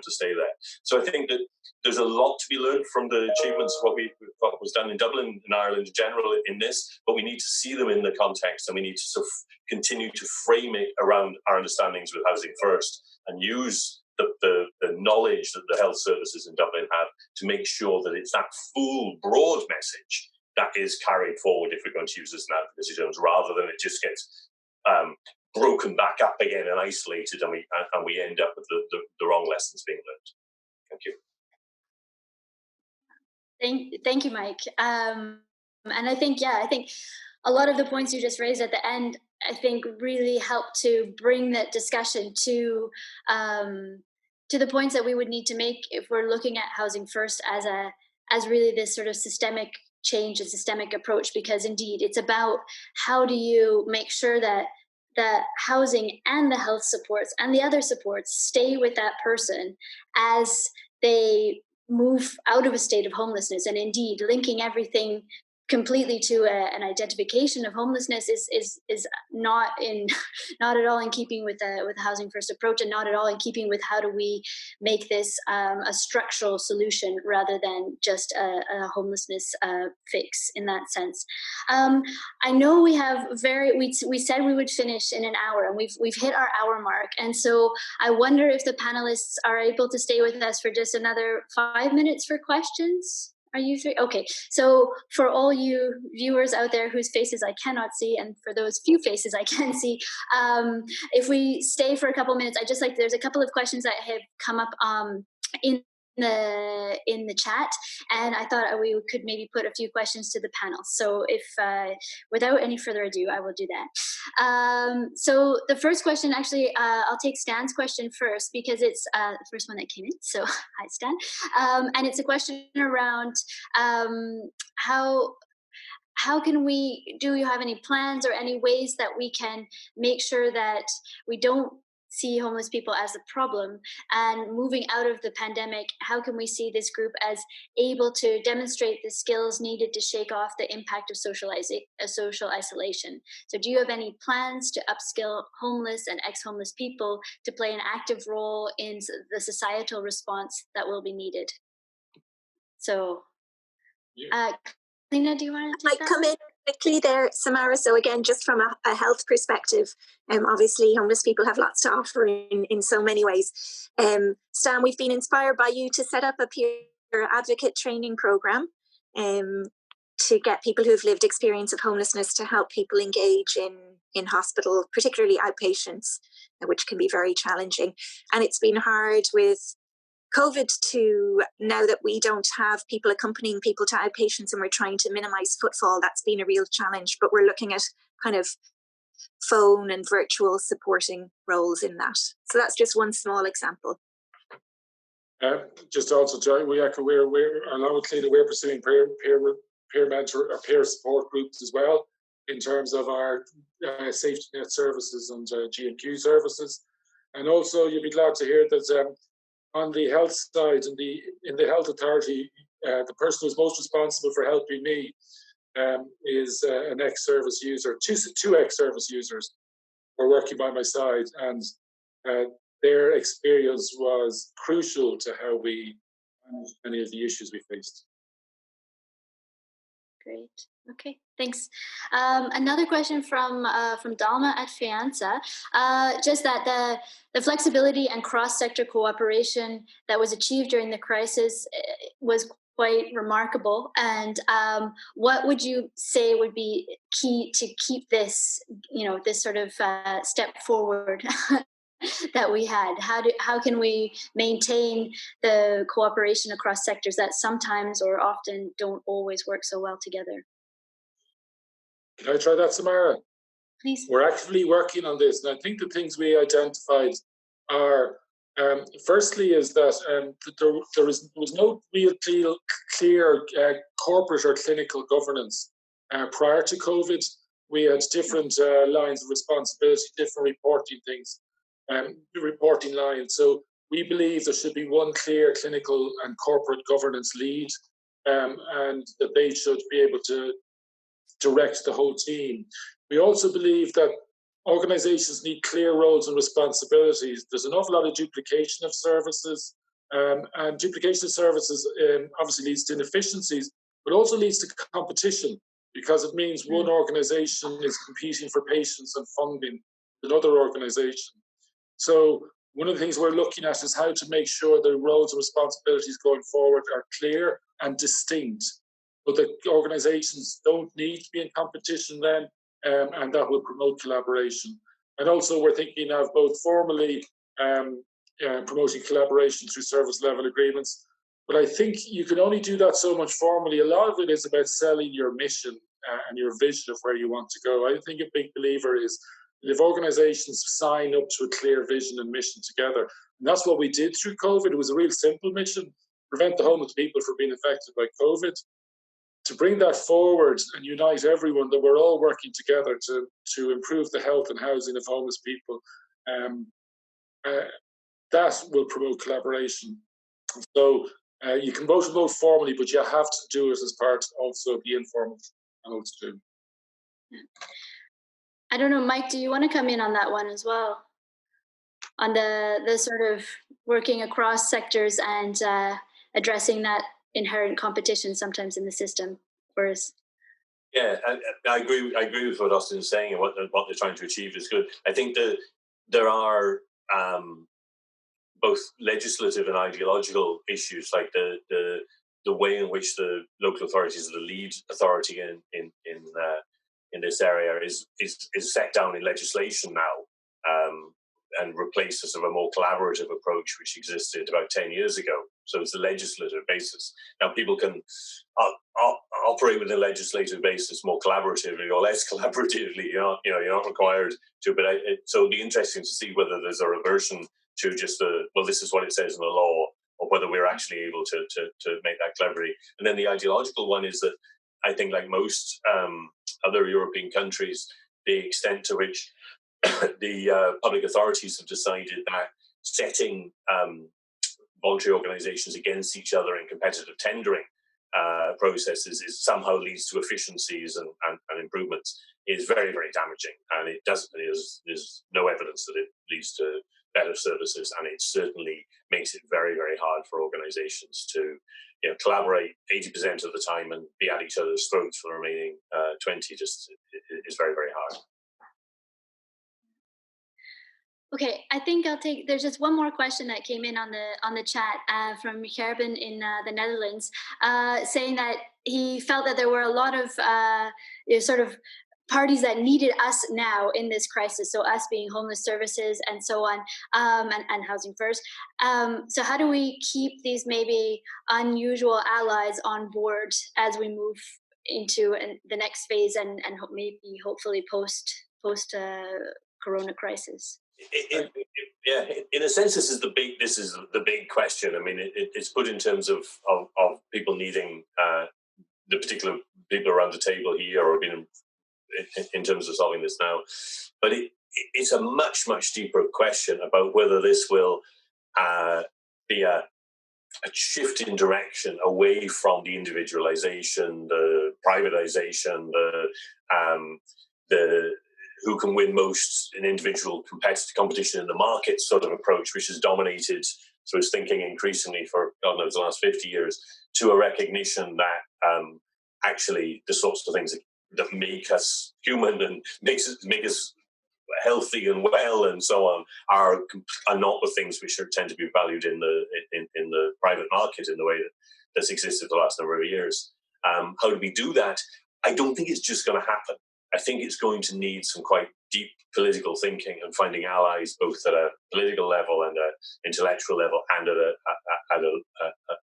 to stay there. So I think that there's a lot to be learned from the achievements of what was done in Dublin, in Ireland in general, in this, but we need to see them in the context, and we need to sort of continue to frame it around our understandings with Housing First, and use the knowledge that the health services in Dublin have to make sure that it's that full, broad message that is carried forward if we're going to use this in advocacy terms, rather than it just gets broken back up again and isolated, and we end up with the wrong lessons being learned. Thank you. Thank you, Mike. And I think a lot of the points you just raised at the end, I think, really help to bring that discussion to the points that we would need to make if we're looking at Housing First as really this sort of systemic change and systemic approach, because indeed it's about how do you make sure that the housing and the health supports and the other supports stay with that person as they move out of a state of homelessness. And indeed, linking everything completely to an identification of homelessness is not at all in keeping with the Housing First approach, and not at all in keeping with how do we make this a structural solution rather than just a homelessness fix in that sense. I know we have we said we would finish in an hour, and we've hit our hour mark, and so I wonder if the panelists are able to stay with us for just another 5 minutes for questions. Are you three? Okay. So for all you viewers out there whose faces I cannot see, and for those few faces I can see, if we stay for a couple minutes, there's a couple of questions that have come up in the chat, and I thought we could maybe put a few questions to the panel. So if without any further ado, I will do that. So the first question, actually, I'll take Stan's question first, because it's the first one that came in. So hi, Stan. And it's a question around how can do you have any plans or any ways that we can make sure that we don't see homeless people as a problem, and moving out of the pandemic, how can we see this group as able to demonstrate the skills needed to shake off the impact of social isolation? So do you have any plans to upskill homeless and ex-homeless people to play an active role in the societal response that will be needed? So Clíona, do you want to take that? I come in quickly there, Samara. So again, just from a health perspective, obviously homeless people have lots to offer in so many ways. Stan, we've been inspired by you to set up a peer advocate training program to get people who've lived experience of homelessness to help people engage in hospital, particularly outpatients, which can be very challenging. And it's been hard with COVID to, now that we don't have people accompanying people to outpatients and we're trying to minimize footfall, that's been a real challenge. But we're looking at kind of phone and virtual supporting roles in that. So that's just one small example. Just also, Joy, we're along with Clíona, we're pursuing peer mentor or peer support groups as well in terms of our Safetynet services and G&Q services. And also, you'll be glad to hear that on the health side, in the health authority, the person who's most responsible for helping me is an ex-service user. Two ex-service users were working by my side, and their experience was crucial to how we managed many of the issues we faced. Great. Okay, thanks. Another question from Dalma at Fianza, just that the flexibility and cross-sector cooperation that was achieved during the crisis was quite remarkable. And what would you say would be key to keep this, this sort of step forward that we had? How can we maintain the cooperation across sectors that sometimes or often don't always work so well together? Can I try that, Samara? Please. We're actively working on this, and I think the things we identified are, firstly, is that there was no real clear corporate or clinical governance prior to COVID. We had different lines of responsibility, different reporting lines. So we believe there should be one clear clinical and corporate governance lead, and that they should be able to direct the whole team. We also believe that organizations need clear roles and responsibilities. There's an awful lot of duplication of services, and duplication of services obviously leads to inefficiencies, but also leads to competition, because it means one organization is competing for patients and funding with another organization. So one of the things we're looking at is how to make sure the roles and responsibilities going forward are clear and distinct, but the organizations don't need to be in competition then, and that will promote collaboration. And also we're thinking of both formally promoting collaboration through service level agreements, but I think you can only do that so much formally. A lot of it is about selling your mission and your vision of where you want to go. I think a big believer is if organizations sign up to a clear vision and mission together, and that's what we did through COVID. It was a real simple mission: prevent the homeless people from being affected by COVID. To bring that forward and unite everyone, that we're all working together to improve the health and housing of homeless people, that will promote collaboration. So you can vote formally, but you have to do it as part also of the informal channels too. I don't know, Mike, do you want to come in on that one as well? On the sort of working across sectors and addressing that inherent competition sometimes in the system for us. Yeah, I agree with what Austin is saying, and what they're trying to achieve is good. I think that there are both legislative and ideological issues, like the way in which the local authorities are the lead authority in this area is set down in legislation now, and replaced a sort of a more collaborative approach which existed about 10 years ago. So it's a legislative basis. Now people can operate with a legislative basis more collaboratively or less collaboratively. You're not required to. But so it'll be interesting to see whether there's a reversion to just this is what it says in the law, or whether we're actually able to make that cleverly. And then the ideological one is that I think, like most other European countries, the extent to which the public authorities have decided that setting voluntary organisations against each other in competitive tendering processes somehow leads to efficiencies and improvements is very, very damaging. And it doesn't. There's no evidence that it leads to better services, and it certainly makes it very, very hard for organisations to collaborate 80% of the time and be at each other's throats for the remaining 20. Just is very, very hard. Okay, I think I'll take. There's just one more question that came in on the chat from Gerben in the Netherlands, saying that he felt that there were a lot of sort of parties that needed us now in this crisis. So us being homeless services and so on, and Housing First. So how do we keep these maybe unusual allies on board as we move into the next phase and maybe hopefully post Corona crisis? Yeah, in a sense, this is the big question. I mean, it's put in terms of people needing the particular people around the table here, or being in terms of solving this now. But it's a much deeper question about whether this will be a shift in direction away from the individualization, the privatization, the who can win most in individual competition in the market sort of approach, which has dominated sort of thinking increasingly for, God knows, the last 50 years, to a recognition that actually the sorts of things that make us human and make us healthy and well and so on are not the things which tend to be valued in the private market in the way that's existed for the last number of years. How do we do that? I don't think it's just going to happen. I think it's going to need some quite deep political thinking and finding allies both at a political level and an intellectual level and at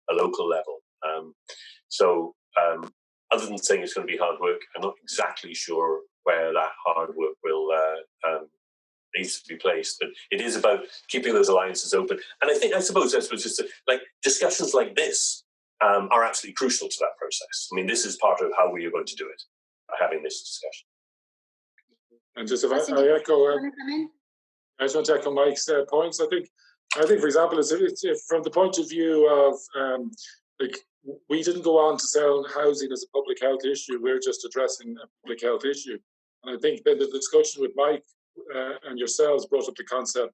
a local level. Other than saying it's going to be hard work, I'm not exactly sure where that hard work will needs to be placed. But it is about keeping those alliances open. And I suppose just like discussions like this are absolutely crucial to that process. I mean, this is part of how we are going to do it, by having this discussion. And just if I echo, I just want to echo Mike's points. I think, for example, it's from the point of view of like we didn't go on to sell housing as a public health issue. We're just addressing a public health issue. And I think that the discussion with Mike and yourselves brought up the concept.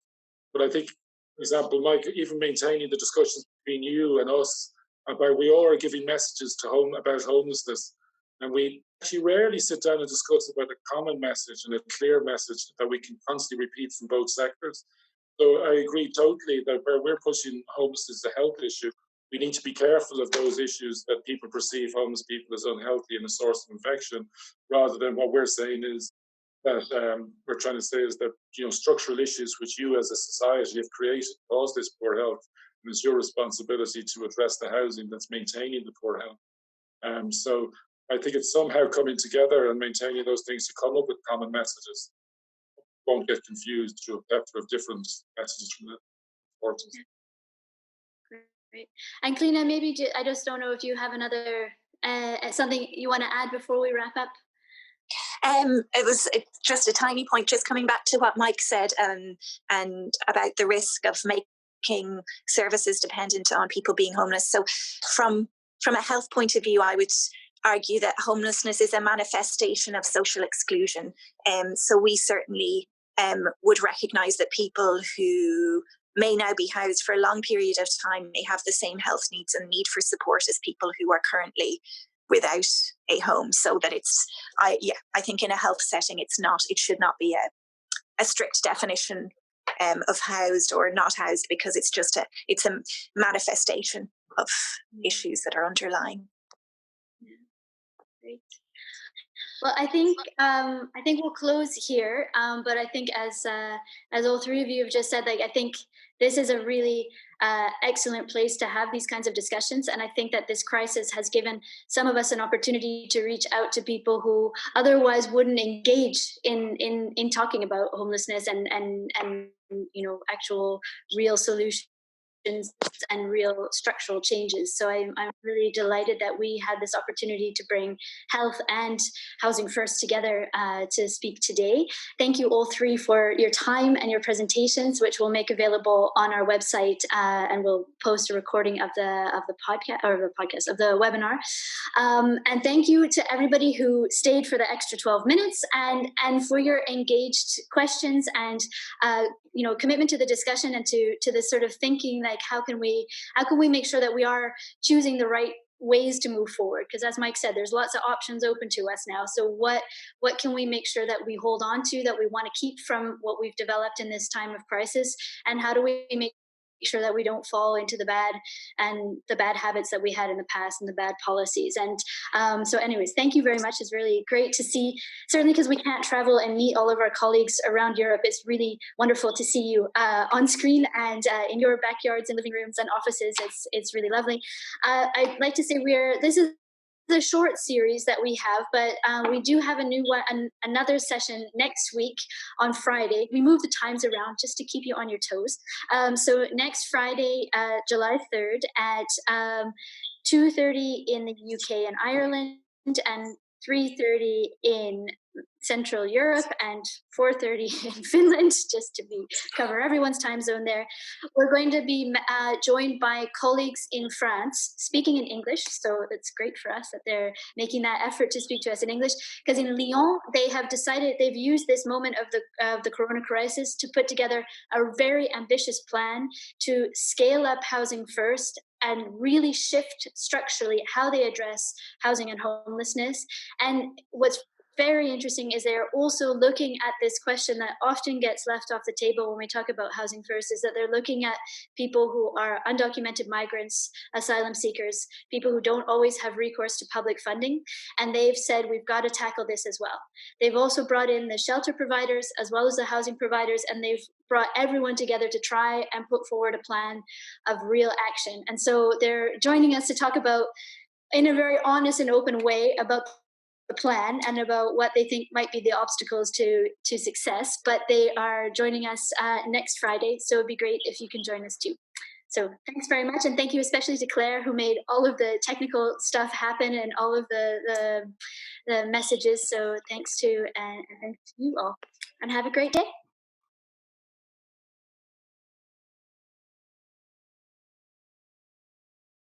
But I think, for example, Mike, even maintaining the discussions between you and us about we all are giving messages about homelessness. And we actually rarely sit down and discuss about a common message and a clear message that we can constantly repeat from both sectors. So I agree totally that where we're pushing homelessness as a health issue, we need to be careful of those issues that people perceive homeless people as unhealthy and a source of infection, rather than what we're saying is that we're trying to say is that structural issues which you as a society have created cause this poor health, and it's your responsibility to address the housing that's maintaining the poor health. So I think it's somehow coming together and maintaining those things to come up with common messages. Won't get confused through a plethora of different messages from the sources. Great. And Clíona, maybe I just don't know if you have another something you want to add before we wrap up. It was just a tiny point, just coming back to what Mike said, and about the risk of making services dependent on people being homeless. So from a health point of view, I would argue that homelessness is a manifestation of social exclusion. So we certainly would recognise that people who may now be housed for a long period of time may have the same health needs and need for support as people who are currently without a home. So that I think in a health setting, it should not be a strict definition of housed or not housed, because it's a manifestation of issues that are underlying. Great. Well, I think we'll close here. But I think as all three of you have just said, I think this is a really excellent place to have these kinds of discussions. And I think that this crisis has given some of us an opportunity to reach out to people who otherwise wouldn't engage in talking about homelessness and actual real solutions and real structural changes. So I'm really delighted that we had this opportunity to bring health and Housing First together to speak today. Thank you all three for your time and your presentations, which we'll make available on our website, and we'll post a recording of the podcast of the webinar. And thank you to everybody who stayed for the extra 12 minutes and for your engaged questions and commitment to the discussion and to this sort of thinking, like how can we make sure that we are choosing the right ways to move forward, because as Mike said, there's lots of options open to us now. So what can we make sure that we hold on to, that we want to keep from what we've developed in this time of crisis, and how do we make sure that we don't fall into the bad habits that we had in the past and the bad policies. And so anyways, thank you very much. It's really great to see, certainly because we can't travel and meet all of our colleagues around Europe. It's really wonderful to see you on screen and in your backyards and living rooms and offices. It's really lovely. I'd like to say this is a short series that we have, but we do have a new one, another session next week on Friday. We move the times around just to keep you on your toes. So next Friday, July 3rd at 2:30 in the UK and Ireland, and 3:30 in Central Europe, and 4:30 in Finland, just to cover everyone's time zone there. We're going to be joined by colleagues in France speaking in English, so it's great for us that they're making that effort to speak to us in English, because in Lyon they have decided, they've used this moment of the corona crisis to put together a very ambitious plan to scale up Housing First and really shift structurally how they address housing and homelessness. And what's very interesting is they're also looking at this question that often gets left off the table when we talk about Housing First, is that they're looking at people who are undocumented migrants, asylum seekers, people who don't always have recourse to public funding. And they've said, we've got to tackle this as well. They've also brought in the shelter providers as well as the housing providers, and they've brought everyone together to try and put forward a plan of real action. And so they're joining us to talk about, in a very honest and open way, about the plan and about what they think might be the obstacles to success. But they are joining us next Friday, so it'd be great if you can join us too. So thanks very much, and thank you especially to Claire, who made all of the technical stuff happen and all of the messages. So thanks to you all, and have a great day.